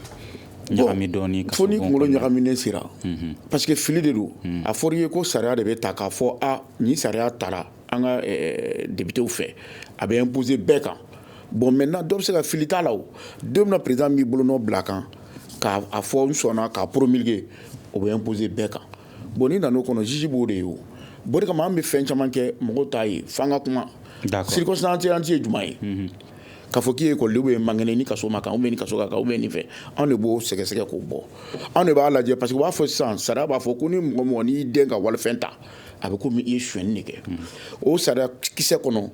ɲagami dɔɔni fo ni kunkolo ɲagaminen sera parce que fili de don a fɔra i ye ko sariya de bɛ ta k'a fɔ ni sariya tara an ka députéw fɛ a bɛ imposer bɛɛ kan bon maintenant dɔ bɛ se ka fili t'a la o don min na président b'i bolo nɔ bila kan k'a fɔ n sɔnna k'a promulguer o bɛ imposer bɛɛ kan bon n'i nan'o kɔnɔ juge b'o de ye o bon o de kama an bɛ fɛn caman kɛ mɔgɔw t'a ye f'an ka kuma circonstance ye jumɛn ye k'a fɔ k'i ye école ou bien mangɛnɛ ni kaso ma kan ou bien ni kaso ka kan ou bien ni fɛ anw de b'o sɛgɛsɛgɛ k'o bɔ anw de b'a lajɛ parce que u b'a fɔ sisan sariya b'a fɔ ko ni mɔgɔ mɔgɔ n'i den ka walifɛn ta a bɛ komi i ye suɲɛni de kɛ o sariya kisɛ kɔnɔ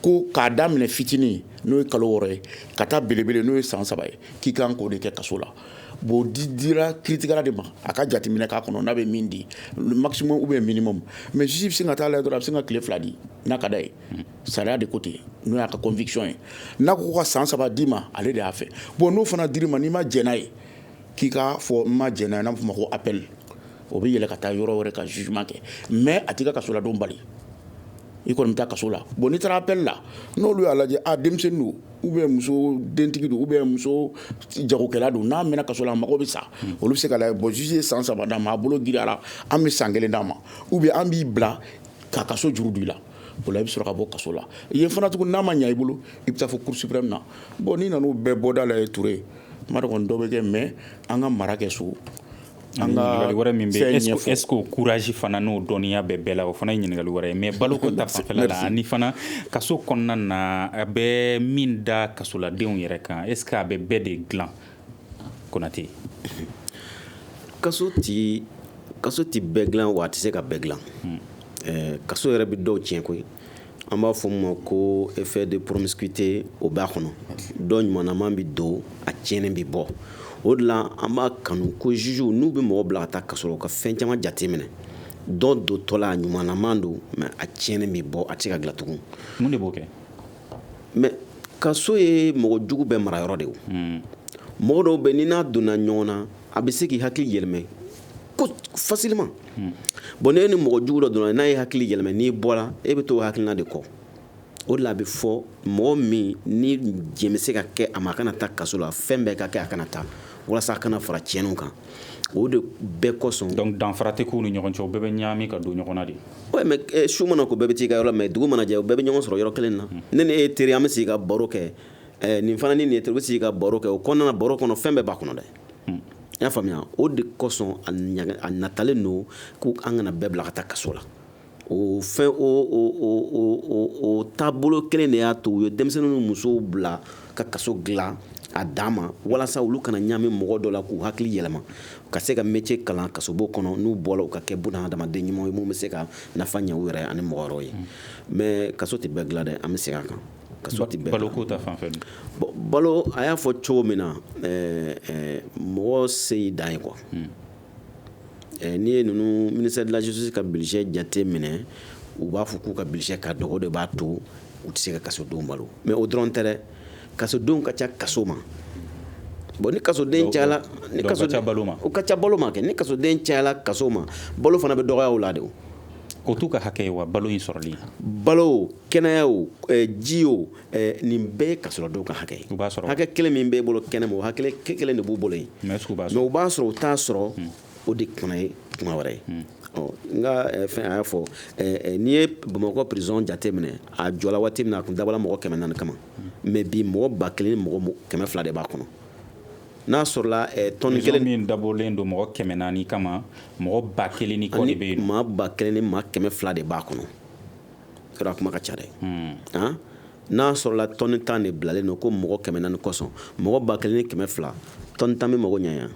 ko k'a daminɛ fitinin n'o ye kalo 6 ye ka taa belebele n'o ye san 3 ye k'i kan k'o de kɛ kaso la bon dira kiiritigɛla de ma a ka jateminɛ k'a kɔnɔ n'a bɛ min di maximum ou bien minimum mais juge bɛ se ka taa lajɛ dɔrɔn a bɛ se ka tile 2 di n'a ka d'a ye sariya de ko ten n'o y'a ka conviction ye n'a ko ka san 3 d'i ma ale de y'a fɛ bon n'o fana dir'i ma n'i ma jɛn n'a ye k'i k'a fɔ n ma jɛn n'a ye n'a bɛ f'o ma ko appel o bɛ yɛlɛ ka taa yɔrɔ wɛrɛ ka jugement kɛ mais a t'i ka kaso ladon bali i kɔni bɛ taa kaso la bon n'i taara appel la n'olu y'a lajɛ denmisɛnnin don ou bien muso dentigi don ou bien muso jagokɛla don n'a mɛnna kaso la a mago bɛ sa olu bɛ se ka lajɛ bon juge ye san 3 d'a ma a bolo giriyara an bɛ san 1 d'a ma ou bien an b'i bila ka kaso juru don i la o la i bɛ sɔrɔ ka bɔ kaso la yen fana tuguni n'a ma ɲa i bolo i bɛ taa fɔ cour suprême na bon n'i nan'o bɛɛ bɔda la ye Ture n b'a dɔn kɔni dɔ bɛ kɛ mais an ka mara kɛ so an ka wɛrɛ min bɛ est ce que o courage fana n'o dɔnniya bɛ bɛɛ la o fana ye ɲininkali wɛrɛ ye mais baloko ta fanfɛla la ani fana kaso kɔnɔna na a bɛ min da kasoladenw yɛrɛ kan est ce que a bɛ bɛɛ de dilan Konate. kaso ti bɛɛ dilan wa a tɛ se ka bɛɛ dilan kaso yɛrɛ bɛ dɔw tiɲɛ koyi an b'a fɔ ma ko effet de promiscuité o b'a kɔnɔ dɔ ɲumanaman bɛ don a tiɲɛnen bɛ bɔ o de la an b'a kanu ko jugew n'u bɛ mɔgɔ bila ka taa kaso la u ka fɛn caman jate minɛ dɔ dotɔ la a ɲumanaman don mais a tiɲɛnen bɛ bɔ a tɛ se ka dilan tugun mun de b'o kɛ mais kaso ye mɔgɔ jugu bɛɛ mara yɔrɔ de o mɔgɔ dɔw bɛ ni n'a donna ɲɔgɔn na a bɛ se k'i hakili yɛlɛmɛ ko facilement bon ne ni mɔgɔ jugu dɔ donna n'a ye hakili yɛlɛmɛ n'i bɔra e bɛ to hakilina de kɔ o de la a bɛ fɔ mɔgɔ min ni jɛn bɛ se ka kɛ a ma a kana taa kaso la fɛn bɛɛ ka kɛ a kana taa walasa a kana fara tiɲɛniw kan o de bɛɛ kɔsɔn donc danfara tɛ k'u ni ɲɔgɔn cɛ o bɛɛ bɛ ɲagami ka don ɲɔgɔn na de ouais mais su mana ko bɛɛ bɛ t'i ka yɔrɔ la mais dugu mana jɛ o bɛɛ bɛ ɲɔgɔn sɔrɔ yɔrɔ kelen na ne ni e teri an bɛ sigi ka baro kɛ nin fana ni nin ye teri u bɛ sigi ka baro kɛ o kɔnɔna baro kɔnɔ fɛn bɛɛ b'a kɔnɔ dɛ i y'a faamuya o de kɔsɔn a natalen don ko an kana bɛɛ bila ka taa kaso la o fɛn o taabolo kelen de y'a to u ye denmisɛnninw ni musow bila ka kaso dilan a dan ma walasa olu kana ɲami mɔgɔ dɔ la k'u hakili yɛlɛma ka se ka métier kalan kasobo kɔnɔ n'u bɔra u ka kɛ bunahadamaden ɲumanw ye mun bɛ se ka nafa ɲɛ u yɛrɛ ani mɔgɔ wɛrɛw ye mais kaso tɛ bɛɛ dilan dɛ an bɛ segin a kan kaso tɛ bɛɛ baloko ta fanfɛ balo a y'a fɔ cogo min na mɔgɔ se y'i dan ye quoi n'i ye ninnu ministère de la justice ka budget jate minɛ u b'a fɔ k'u ka budget ka dɔgɔ de b'a to u tɛ se ka kasodenw balo mais o dɔrɔn tɛ dɛ kasodenw ka ca kaso ma bon ni kasoden cayala ni kasoden o ka ca balo ma kɛ ni kasoden cayala kaso ma balo fana bɛ dɔgɔya o la de o t'u ka hakɛ ye wa balo in sɔrɔli balo kɛnɛya o ji o nin bɛɛ ye kasɔrɔdenw ka hakɛ ye u b'a sɔrɔ hakɛ kelen min b'e bolo kɛnɛ ma o hakɛ kelen de b'u bolo yen mais u b'a sɔrɔ u t'a sɔrɔ o de kana ye kuma wɛrɛ ye n ka fɛn a y'a fɔ n'i ye bamakɔ prison jate minɛ a jɔla waati min na a tun dabɔla mɔgɔ 400 kama mais bi mɔgɔ 1000 ni mɔgɔ 200 de b'a kɔnɔ n'a sɔrɔla tɔni kelen min dabɔlen don mɔgɔ 400 kama mɔgɔ 1000 ni kɔ de bɛ yen maa 1000 ni maa 200 de b'a kɔnɔ yɔrɔ a kuma ka ca dɛ n'a sɔrɔla tɔni 10 de bilalen don ko mɔgɔ 400 kosɔn mɔgɔ 1000 ni 200 tɔni 10 bɛ mɔgɔ ɲɛ yan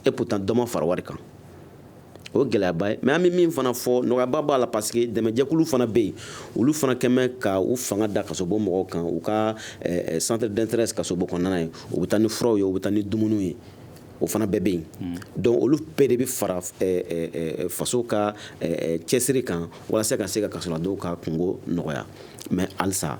et pourtant dɔ ma fara wari kan o gɛlɛyaba ye mais an bɛ min fana fɔ nɔgɔyaba b'a la parce que dɛmɛjɛkulu fana bɛ yen olu fana kɛn bɛ ka u fanga da kasobon mɔgɔw kan u ka centre d'intérêt kasobon kɔnɔna ye u bɛ taa ni furaw ye u bɛ taa ni dumuniw ye o fana bɛɛ bɛ yen donc olu bɛɛ de bɛ fara faso ka cɛsiri kan walasa ka se ka kasoladenw ka kungo nɔgɔya mais halisa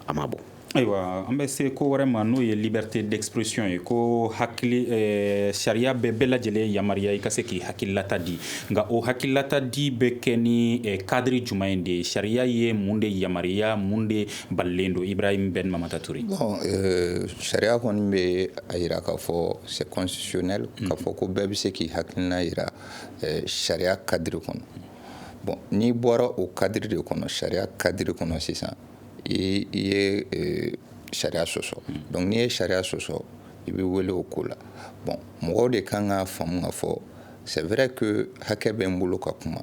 a ma bɔ ayiwa an bɛ se ko wɛrɛ ma n'o ye liberté d'expression ye ko sariya bɛɛ bɛɛ lajɛlen yamaruya i ka se k'i hakililata di nka o hakililata di bɛ kɛ ni cadre jumɛn in de ye sariya ye mun de yamaruya mun de balilen don Ibrahim Ben Mamata Touré bon sariya kɔni bɛ a yira k'a fɔ c'est constitutionnel k'a fɔ ko bɛɛ bɛ se k'i hakilina yira sariya cadre kɔnɔ bon n'i bɔra o cadre de kɔnɔ sariya cadre kɔnɔ sisan i ye sariya sɔsɔ donc n'i ye sariya sɔsɔ i bɛ wele o ko la bon mɔgɔw de kan ka faamu ka fɔ c'est vrai que hakɛ bɛ n bolo ka kuma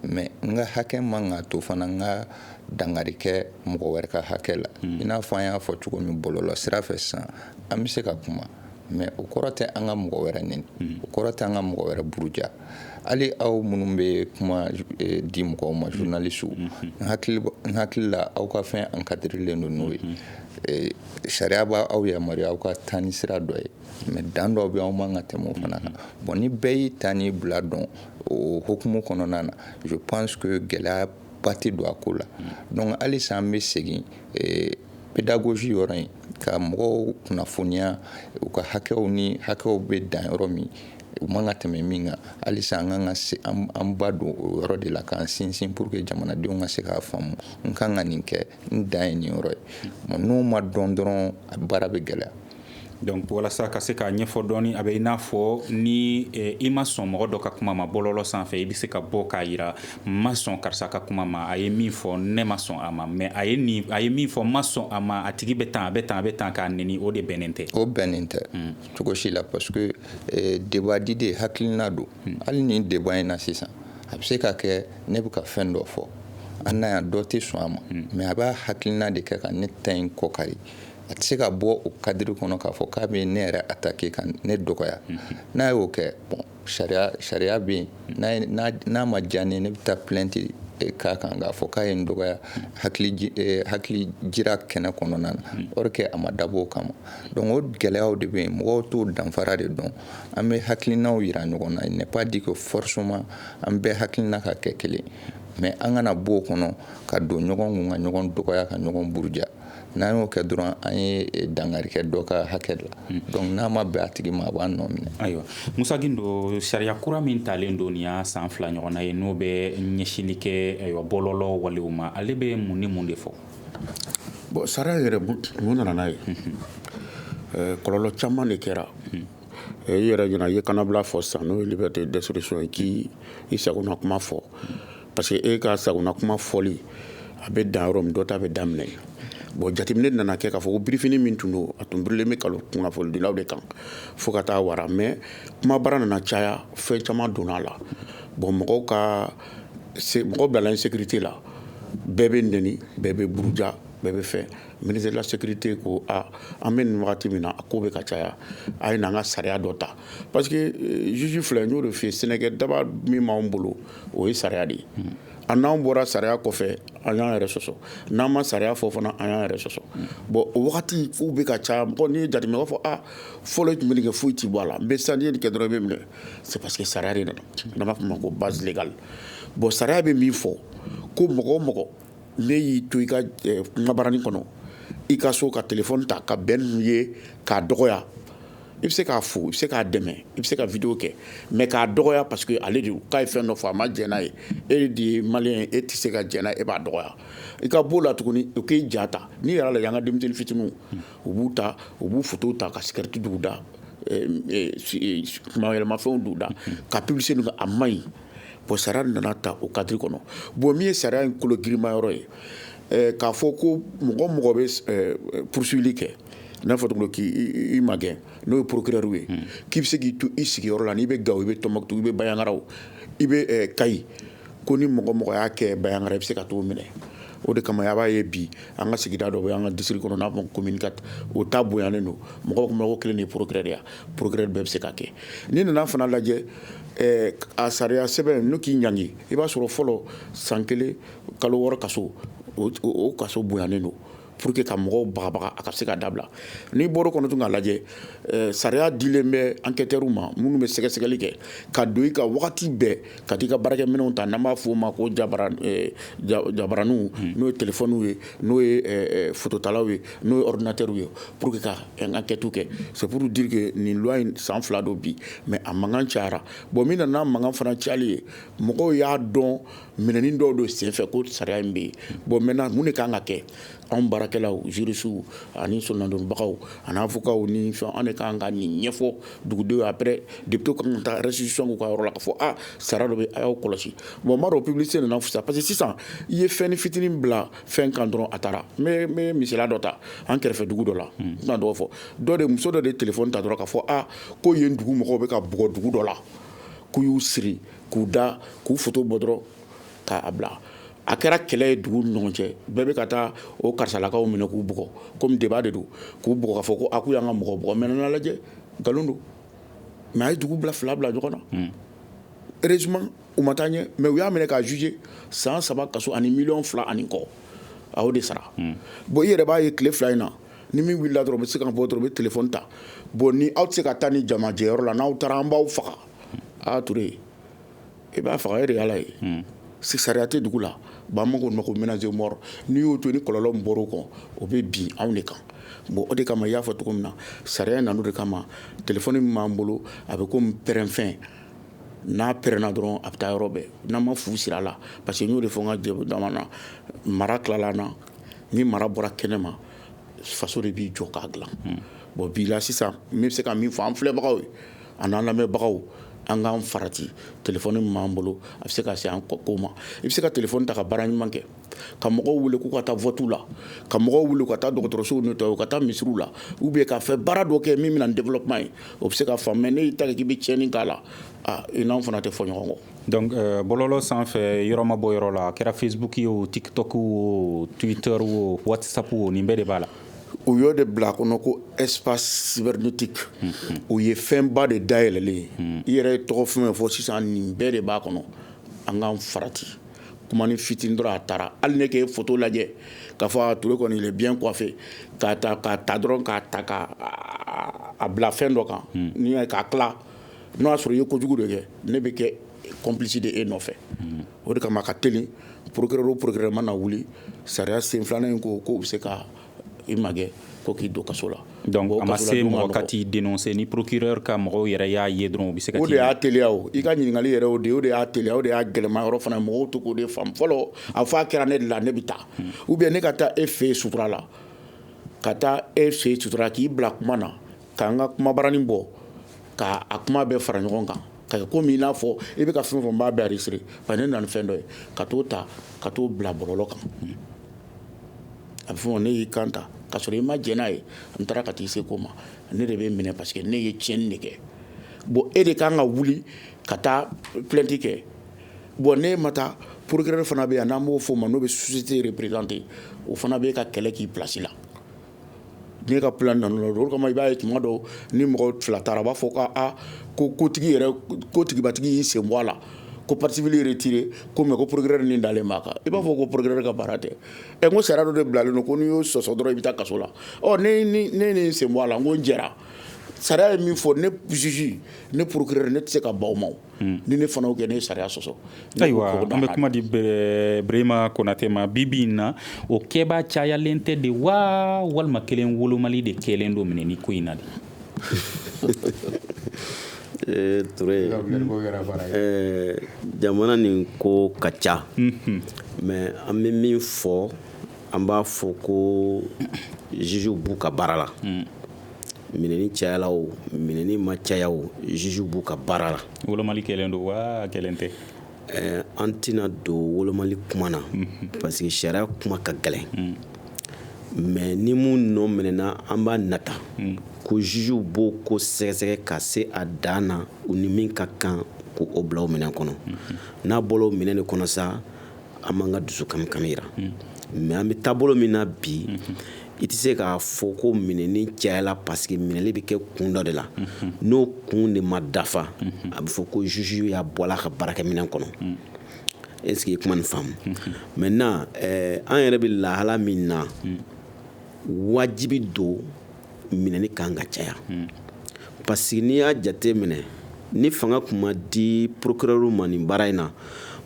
mais n ka hakɛ man ka to fana n ka dangari kɛ mɔgɔ wɛrɛ ka hakɛ la i n'a fɔ an y'a fɔ cogo min bɔlɔlɔ sira fɛ sisan an bɛ se ka kuma mais o kɔrɔ tɛ an ka mɔgɔ wɛrɛ nɛni o kɔrɔ tɛ an ka mɔgɔ wɛrɛ buruja hali aw minnu bɛ kuma di mɔgɔw ma journaliste n hakili la aw ka fɛn encadrelen don n'o ye sariya b'aw yamaruya aw ka taa ni sira dɔ ye mais dan dɔw bɛ aw man ka tɛmɛ o fana kan bon ni bɛɛ y'i ta n'i bila dɔn o hukumu kɔnɔna na je pense que gɛlɛya ba tɛ don a ko la donc halisa an bɛ segin pédagogie yɔrɔ in ka mɔgɔw kunnafoniya u ka hakɛw bɛ dan yɔrɔ min u man ka tɛmɛ min kan halisa an kan ka se an ba don o yɔrɔ de la k'an sinsin pour que jamanadenw ka se k'a faamu n kan ka nin kɛ n dan ye nin yɔrɔ ye n'o ma dɔn dɔrɔn a baara bɛ gɛlɛya donc walasa ka se k'a ɲɛfɔ dɔɔni a bɛ i n'a fɔ ni i ma sɔn mɔgɔ dɔ ka kuma ma bɔlɔlɔ sanfɛ i bɛ se ka bɔ k'a yira ma sɔn karisa ka kuma ma a ye min fɔ ne ma sɔn a ma mais a ye min fɔ ma sɔn a ma a tigi bɛ tan k'a nɛni o de bɛnnen tɛ o bɛnnen tɛ cogo si la parce que débat di de hakilina don hali ni débat in na sisan a bɛ se ka kɛ ne bɛ ka fɛn dɔ fɔ an na yan dɔ tɛ sɔn a ma mais a b'a hakilina de kɛ ka ne ta in kɔkari a tɛ se ka bɔ o cadre kɔnɔ k'a fɔ k'a bɛ ne yɛrɛ attaquer ka ne dɔgɔya n'a y'o kɛ bon sariya bɛ yen n'a ma diya ne bɛ taa plainte k'a kan k'a fɔ k'a ye n dɔgɔya hakili jira kɛnɛ kɔnɔna na or que a ma dabɔ o kama donc o gɛlɛyaw de bɛ yen mɔgɔw t'o danfara de dɔn an bɛ hakilinaw yira ɲɔgɔn na il n'est pas dit que forcément an bɛɛ hakilina ka kɛ kelen mais an kana bɔ o kɔnɔ ka don ɲɔgɔn kun ka ɲɔgɔn dɔgɔya ka ɲɔgɔn buruja n'an y'o kɛ dɔrɔn an ye dangari kɛ dɔ ka hakɛ la donc n'a ma bɛn a tigi ma a b'a nɔ minɛ ayiwa Musa Gindo sariya kura min talen don nin y'a san 2 ɲɔgɔnna ye n'o bɛ ɲɛsili kɛ bɔlɔlɔ walew ma ale bɛ mun ni mun de fɔ bon sariya yɛrɛ mun nana n'a ye kɔlɔlɔ caman de kɛra i yɛrɛ ɲɛna i ye kanabila fɔ sisan n'o ye liberté d'expression ye k'i sagona kuma fɔ parce que e ka sagona kuma fɔli a bɛ dan yɔrɔ min dɔ ta bɛ daminɛ bon jateminɛ nana kɛ k'a fɔ ko birifini min tun don a tun birilen bɛ kunnafonidilaw de kan fo ka taa wara mais kumabara nana caya fɛn caman donna a la bon mɔgɔw bilala insécurité la bɛɛ bɛ nɛni bɛɛ bɛ buruja bɛɛ bɛ fɛn ministre de la sécurité ko an bɛ nin wagati min na a ko bɛ ka caya a ye n'an ka sariya dɔ ta parce que juge filɛ n y'o de f'i ye Sénégal daba min b'anw bolo o ye sariya de ye n'an bɔra sariya kɔfɛ an y'an yɛrɛ sɔsɔ n'an ma sariya fɔ fana an y'an yɛrɛ sɔsɔ bon o wagati kow bɛ ka caya mɔgɔ n'i ye jateminɛ b'a fɔ fɔlɔ tun bɛ nin kɛ foyi ti bɔ a la mais sisan n'i ye nin kɛ dɔrɔn i bɛ minɛ c'est parce que sariya de nana n'an b'a fɔ o ma ko base légale bon sariya bɛ min fɔ ko mɔgɔ o mɔgɔ ne y'i to i ka kumabaranin kɔnɔ i ka so ka téléphone ta ka bɛn n'u ye k'a dɔgɔya i bɛ se k'a fo i bɛ se k'a dɛmɛ i bɛ se ka vidéo kɛ mais k'a dɔgɔya parce que ale de k'a ye fɛn dɔ fɔ a ma jɛn n'a ye e de ye malien ye e tɛ se ka jɛn n'a ye e b'a dɔgɔya i ka b'o la tuguni o k'i ja ta n'i yɛrɛ lajɛ an ka denmisɛnnin fitininw u b'u ta u b'u photo ta ka cigarette d'u da kuma yɛlɛmafɛnw d'u da ka publicité ninnu kɛ a man ɲi bon sariya nana ta o cadre kɔnɔ bon min ye sariya in kolo girinma yɔrɔ ye k'a fɔ ko mɔgɔ mɔgɔ bɛ poursuivre kɛ n'a fɔ cogo k'i magɛn n'o ye procureur ye k'i bɛ se k'i to i sigiyɔrɔ la n'i bɛ Gawo i bɛ Tɔnbukutu i bɛ Bayangaraw i bɛ Kayi ko ni mɔgɔ mɔgɔ y'a kɛ Bayangara i bɛ se ka t'o minɛ o de kama a b'a ye bi an ka sigida dɔ bɛ an ka district kɔnɔ n'a fɔ commune 4 o ta bonyanen don mɔgɔw ko ko kelen de ye procureur ya procureur bɛɛ bɛ se ka kɛ n'i nana fana lajɛ a sariya sɛbɛn n'o k'i ɲangi i b'a sɔrɔ fɔlɔ san 1 kalo 6 kaso o kaso bonyanen don pour que ka mɔgɔw bagabaga a ka se ka dabila n'i bɔra kɔnɔ tun k'a lajɛ sariya dilen bɛ enquêteurs ma minnu bɛ sɛgɛsɛgɛli kɛ ka don i ka wagati bɛɛ ka t'i ka baarakɛminɛnw ta n'an b'a fɔ o ma ko jabaraninw n'o ye téléphone ye n'o ye phototalaw ye n'o ye ordinateur ye pour que ka enquête kɛ c'est pour dire que nin loi in san 2 don bi mais a mankan cayara bon min nana mankan fana cayali ye mɔgɔw y'a dɔn minɛnin dɔw don senfɛ ko sariya in bɛ yen bon maintenant mun de kan ka kɛ anw baarakɛlaw juristes ani sɔnnadɔnbagaw ani avocats ni fɛn an de kan ka nin ɲɛfɔ dugudenw après députés kan ka taa restitution k'u ka yɔrɔ la ka fɔ sariya dɔ bɛ a y'aw kɔlɔsi bon n b'a dɔn publicité nana fisa parce que sisan i ye fɛnnin fitinin bila fɛn kan dɔrɔn a taara n bɛ misaliya dɔ ta an kɛrɛfɛ dugu dɔ la n tɛna dɔw fɔ muso dɔ de ye téléphone ta dɔrɔn ka fɔ ko yen dugu mɔgɔw bɛ ka bugɔ dugu dɔ la k'u y'u siri k'u da k'u photo bɔ dɔrɔn k'a bila a kɛra kɛlɛ ye dugu ni ɲɔgɔn cɛ bɛɛ bɛ ka taa o karisalakaw minɛ k'u bugɔ comme débat de don k'u bugɔ k'a fɔ ko k'u y'an ka mɔgɔ bugɔ mais nana lajɛ nkalon don mais a ye dugu bila ɲɔgɔn na heureusement u ma taa ɲɛ mais u y'a minɛ k'a juger san 3 kaso ani miliyɔn 2 ani kɔ a y'o de sara bon i yɛrɛ b'a ye tile 2 in na ni min wulila dɔrɔn u bɛ se ka bɔ dɔrɔn u bɛ téléphone ta bon ni aw tɛ se ka taa ni jamajɛyɔrɔ la n'aw taara an b'aw faga Touré i b'a faga e de y'Ala ye sariya tɛ dugu la b'an ma ko menacer mort n'i y'o to ni kɔlɔlɔ min bɔra o kan o bɛ bin anw de kan bon o de kama i y'a fɔ cogo min na sariya in nana o de kama téléphone min b'an bolo a bɛ komi pɛrɛnfɛn n'a pɛrɛnna dɔrɔn a bɛ taa yɔrɔ bɛɛ n'an ma fu siri a la parce que n y'o de fɔ n ka dama na mara tilala an na ni mara bɔra kɛnɛ ma faso de b'i jɔ k'a dilan bon bi la sisan n bɛ se ka min fɔ an filɛbagaw ye a n'an lamɛnbagaw an k'an farati téléphone min b'an bolo a bɛ se ka se an ko ma i bɛ se ka téléphone ta ka baara ɲuman kɛ ka mɔgɔw wele k'u ka taa vote la ka mɔgɔw wele ka taa dɔgɔtɔrɔsow nettoyer ka taa misiriw la ou bien ka fɛ baara dɔ kɛ min bɛna ni développement ye o bɛ se ka faamu mais ne y'i ta kɛ k'i bɛ tiɲɛni k'a la i n'anw fana tɛ fɔ ɲɔgɔn kɔ. donc bɔlɔlɔ sanfɛ yɔrɔ ma bɔ yɔrɔ la a kɛra Facebook ye o TikTok o Twitter o WhatsApp o nin bɛɛ de b'a la. u y'o de bila kɔnɔ ko espace cybernétique o ye fɛnba de dayɛlɛlen i yɛrɛ ye tɔgɔ fɛn fɔ sisan nin bɛɛ de b'a kɔnɔ an k'an farati kuma ni fitinin dɔrɔn a taara hali ne k'e photo lajɛ k'a fɔ Touré kɔni il est bien coiffé k'a ta dɔrɔn k'a ta k'a bila fɛn dɔ kan ni k'a tila n'o y'a sɔrɔ i ye kojugu de kɛ ne bɛ kɛ complice de e nɔfɛ o de kama a ka teli procureur mana wuli sariya sen filanan in ko k'o bɛ se ka i magɛ ko k'i don kaso la. donc a ma se mɔgɔ ka t'i dénoncer ni procureur ka mɔgɔw yɛrɛ y'a ye dɔrɔn u bɛ se ka. o de y'a teliya o i ka ɲininkali yɛrɛ o de y'a teliya o de y'a gɛlɛma yɔrɔ fana mɔgɔw to k'o de faamu fɔlɔ a fɔ a kɛra ne de la ne bɛ taa ou bien ne ka taa e fɛ yen sutura la ka taa e fɛ yen sutura k'i bila kuma na k'an ka kuma baranin bɔ ka a kuma bɛɛ fara ɲɔgɔn kan ka kɛ komi i n'a fɔ i bɛ ka fɛn fɛn n b'a bɛɛ enregistré parce que ne nana ni fɛn dɔ ye ka t'o ta ka t'o bila bɔlɔlɔ kan a bɛ fɔ ne y'i kan ta ka sɔrɔ i ma jɛn n'a ye n taara ka t'i se ko ma ne de bɛ minɛ parce que ne ye tiɲɛni de kɛ bon e de kan ka wuli ka taa plainte kɛ bon ne ma taa procureur fana bɛ yan n'an b'o fɔ ma n'o bɛ société représenté o fana bɛ ka kɛlɛ k'i place la ne ka plan nana o de kama i b'a ye tuma dɔw ni mɔgɔ fila taara a b'a fɔ ko kotigibatigi y'i sen bɔ a la ko parti civil retiré ko mais ko procureur ni dalen b'a kan i b'a fɔ ko procureur ka baara tɛ n ko sariya dɔ de bilalen don ko n'i y'o sɔsɔ dɔrɔn i bɛ taa kaso la ne ni sen bɔ a la n ko n jɛra sariya ye min fɔ ne juge ne procureur ne tɛ se ka baw ma ni ne fana kɛ ne ye sariya sɔsɔ. Ayiwa an bɛ kuma di Birahima Konate ma bi bi in na o kɛbaa cayalen tɛ de wa walima kelen wolomali de kɛlen don minɛ ni ko in na de. Ture jamana nin ko ka ca mais an bɛ min fɔ an b'a fɔ ko juge b'u ka baara la minɛni cayala o minɛni ma caya o juge b'u ka baara la. Wolomali kɛlen don wa kɛlen tɛ. An tɛna don wolomali kuma na parce que sariya kuma ka gɛlɛn mais ni mun nɔ minɛna an b'a nata ko juge b'o ko sɛgɛsɛgɛ ka se a dan na u ni min ka kan ko o bila o minɛn kɔnɔ n'a bɔra o minɛn de kɔnɔ sa an b'an ka dusu kami yira mais an bɛ taabolo min na bi i tɛ se k'a fɔ ko minɛni cayala parce que minɛli bɛ kɛ kun dɔ de la n'o kun de ma dafa a bɛ fɔ ko juge y'a bɔla a ka baarakɛminɛn kɔnɔ est-ce que i kuma nin faamu maintenant an yɛrɛ bɛ lahala min na wajibi don minɛni kan ka caya parce que n'i y'a jate minɛ ni fanga tun ma di procureur ma nin baara in na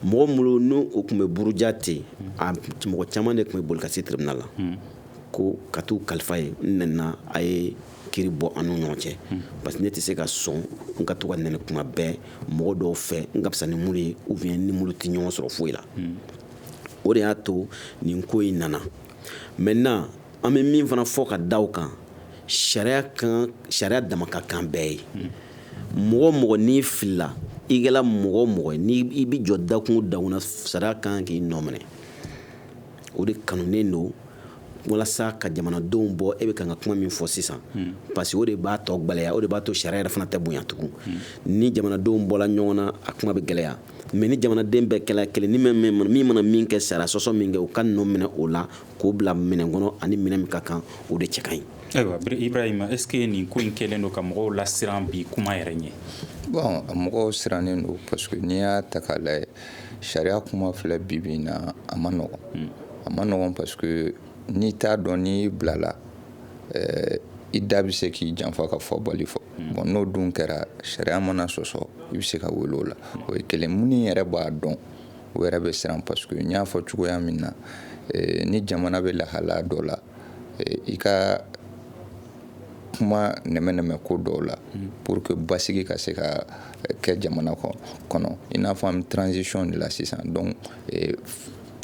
mɔgɔ minnu n'u o tun bɛ buruja ten mɔgɔ caman de tun bɛ boli ka se tribunal la ko ka t'u kalifa ye n nana a ye kiri bɔ an ni ɲɔgɔn cɛ parce que ne tɛ se ka sɔn n ka to ka nɛnɛ kuma bɛɛ mɔgɔ dɔw fɛ n ka fisa ni mulu ye ou bien ni mulu tɛ ɲɔgɔn sɔrɔ foyi la o de y'a to nin ko in nana maintenant an bɛ min fana fɔ ka da o kan sariya dama ka kan bɛɛ ye mɔgɔ mɔgɔ n'i filila i kɛla mɔgɔ mɔgɔ n'i bɛ jɔ dakun o dakun na sariya kan k'i nɔ minɛ o de kanunen don walasa ka jamanadenw bɔ e bɛ kan ka kuma min fɔ sisan parce que o de b'a tɔ gɛlɛya o de b'a to sariya yɛrɛ fana tɛ bonya tugun ni jamanadenw bɔla ɲɔgɔn na a kuma bɛ gɛlɛya mais ni jamanaden bɛɛ kɛla kelen ni min mana min kɛ sariya sɔsɔ min kɛ o ka nɔ minɛ o la k'o bila minɛn kɔnɔ ani minɛn min ka kan o de cɛ ka ɲi. Ayiwa Ibrahima est-ce que nin ko in kɛlen don ka mɔgɔw lasiran bi kuma yɛrɛ ɲɛ. Bon mɔgɔw sirannen don parce que n'i y'a ta k'a lajɛ sariya kuma filɛ bi bi in na a ma nɔgɔn parce que n'i t'a dɔn n'i bilala i da bɛ se k'i janfa ka fɔbɔli fɔ bon n'o dun kɛra sariya mana sɔsɔ i bɛ se ka wele o la o ye kelen minnu yɛrɛ b'a dɔn o yɛrɛ bɛ siran parce que n y'a fɔ cogoya min na ni jamana bɛ lahalaya dɔ la i ka kuma nɛmɛ ko dɔw la pour que basigi ka se ka kɛ jamana kɔnɔ i n'a fɔ an bɛ transition de la sisan donc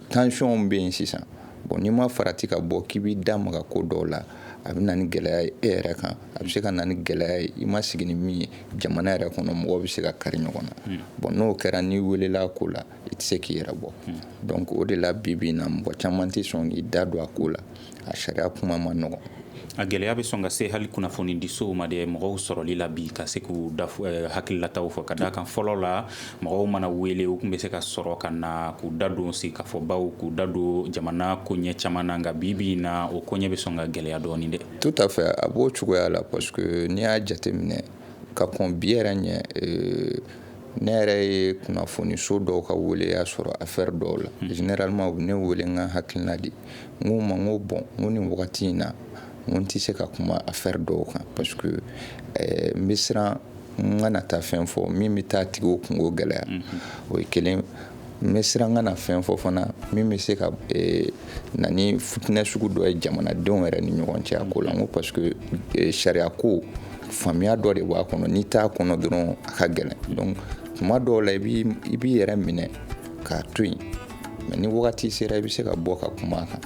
tension bɛ yen sisan bon n'i ma farati ka bɔ k'i b'i da maga ko dɔw la a bɛ na ni gɛlɛya ye e yɛrɛ kan a bɛ se ka na ni gɛlɛya ye i ma sigi ni min ye jamana yɛrɛ kɔnɔ mɔgɔw bɛ se ka kari ɲɔgɔn na bon n'o kɛra n'i welela ko la i tɛ se k'i yɛrɛ bɔ donc o de la bi bi in na mɔgɔ caman tɛ sɔn k'i da don a ko la a sariya kuma ma nɔgɔn. A gɛlɛya bɛ sɔn ka se hali kunnafoni di sow ma de mɔgɔw sɔrɔli la bi ka se k'u hakililataw fɔ ka da kan fɔlɔ la mɔgɔw mana wele u tun bɛ se ka sɔrɔ ka na k'u da don sigikafɔbaw k'u da don jamana koɲɛ caman na nka bi bi in na o koɲɛ bɛ sɔn ka gɛlɛya dɔɔni dɛ. Tout à fait a b'o cogoya la parce que n'i y'a jateminɛ ka kɔn bi yɛrɛ ɲɛ ne yɛrɛ ye kunnafoni so dɔw ka wele y'a sɔrɔ affaire dɔw la généralement u bɛ ne wele n ka hakilina di n ko ma n ko bon n ko nin wagati in na n tɛ se ka kuma affaire dɔw kan parce que n bɛ siran n kana taa fɛn fɔ min bɛ taa tigiw kungo gɛlɛya o ye kelen n bɛ siran n kana fɛn fɔ fana min bɛ se ka na ni futinɛ sugu dɔ ye jamanadenw yɛrɛ ni ɲɔgɔn cɛ a ko la n ko parce que sariya ko faamuya dɔ de b'a kɔnɔ n'i t'a kɔnɔ dɔrɔn a ka gɛlɛn donc tuma dɔw la i b'i yɛrɛ minɛ k'a to yen mais ni wagati sera i bɛ se ka bɔ ka kuma a kan.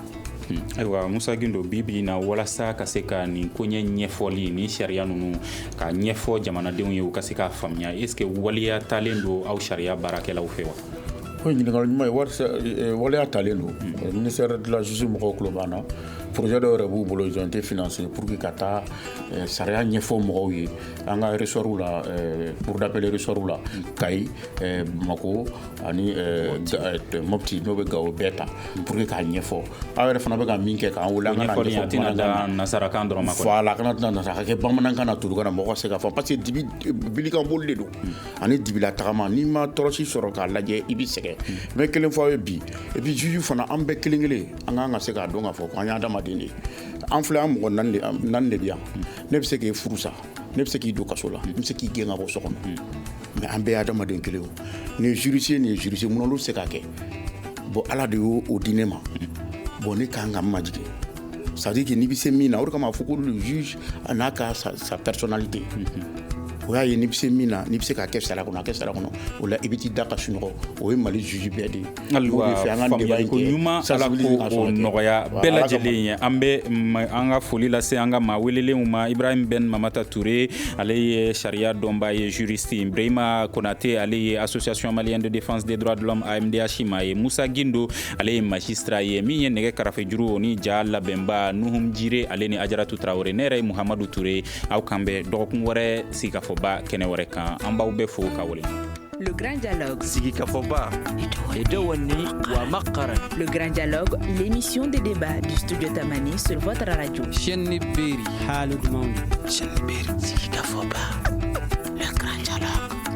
Ayiwa Musa Gindo bi bi in na walasa ka se ka nin koɲɛ ɲɛfɔli ni sariya ninnu ka ɲɛfɔ jamanadenw ye u ka se k'a faamuya est-ce que waleya talen don aw sariya baarakɛlaw fɛ wa. o ye ɲininkali ɲuman ye waleya talen don ministère de la justice mɔgɔw tulo b'an na projet dɔw yɛrɛ b'u bolo ils ont été financés pour que ka taa sariya ɲɛfɔ mɔgɔw ye an ka ressortw la cour d'appel ressortw la Kayi Bamako ani Mopti n'o bɛ Gawo bɛɛ ta pour que k'a ɲɛfɔ aw yɛrɛ fana bɛ ka min kɛ k'an wele an ka ɲɛfɔ nasarakan dɔrɔn ma voilà kana tɛna nasara ka kɛ bamanankan na tubabukan na mɔgɔ se ka fɔ parce que dibi bilikan boli de don ani dibila tagama n'i ma tɔɔrɔsi sɔrɔ k'a lajɛ i bɛ sɛgɛn mais kelen fɔ aw ye bi et puis juge fana an bɛɛ kelen kelen an kan ka se k'a dɔn k'a fɔ ko an ye adamaden de ye an filɛ an mɔgɔ naani de bɛ yan ne bɛ se k'e furu sa ne bɛ se k'i don kaso la n bɛ se k'i gɛn ka bɔ so kɔnɔ mais an bɛɛ ye adamaden kelen o nin ye jurisi nin ye jurisi mun olu bɛ se k'a kɛ bon ala de y'o di ne ma bon ne kan ka majigin c'est à dire que n'i bɛ se min na o de kama a fɔ ko le juge a n'a ka sa personnalité o y'a ye n'i bɛ se min na n'i bɛ se k'a kɛ sara kɔnɔ a kɛ sara kɔnɔ o la i bɛ t'i da ka sunɔgɔ o ye Mali juge bɛɛ de ye ayiwa faamuyali ko ɲuman ala k'o nɔgɔya bɛɛ lajɛlen ye an bɛ an ka foli lase an ka maa welelenw ma Ibrahim Ben Mamata Touré ale ye sariya dɔnbaa ye juriste Ibrahima Konate ale ye association malienne de défense des droits de l'homme AMDH ma ye Musa Gindo ale ye magistrat ye min ye nɛgɛ karafe juru o ni ja labɛnba Nuhum Jire ale ni Ajaratu Traoré ne yɛrɛ ye Muhamadu Touré aw kan bɛ dɔgɔkun wɛrɛ sigikafɔba kɛnɛ wɛrɛ kan an b'aw bɛɛ fo ka wele. Le Grand Dialogue. Sigikafɔba Edewani wa Makaran. Le Grand Dialogue, l'émission des débats du studio Tamani sur votre radio. Chaîne Beri. Halud Maoudi. Chaîne Beri. Sigikafɔba. Le Grand Dialogue.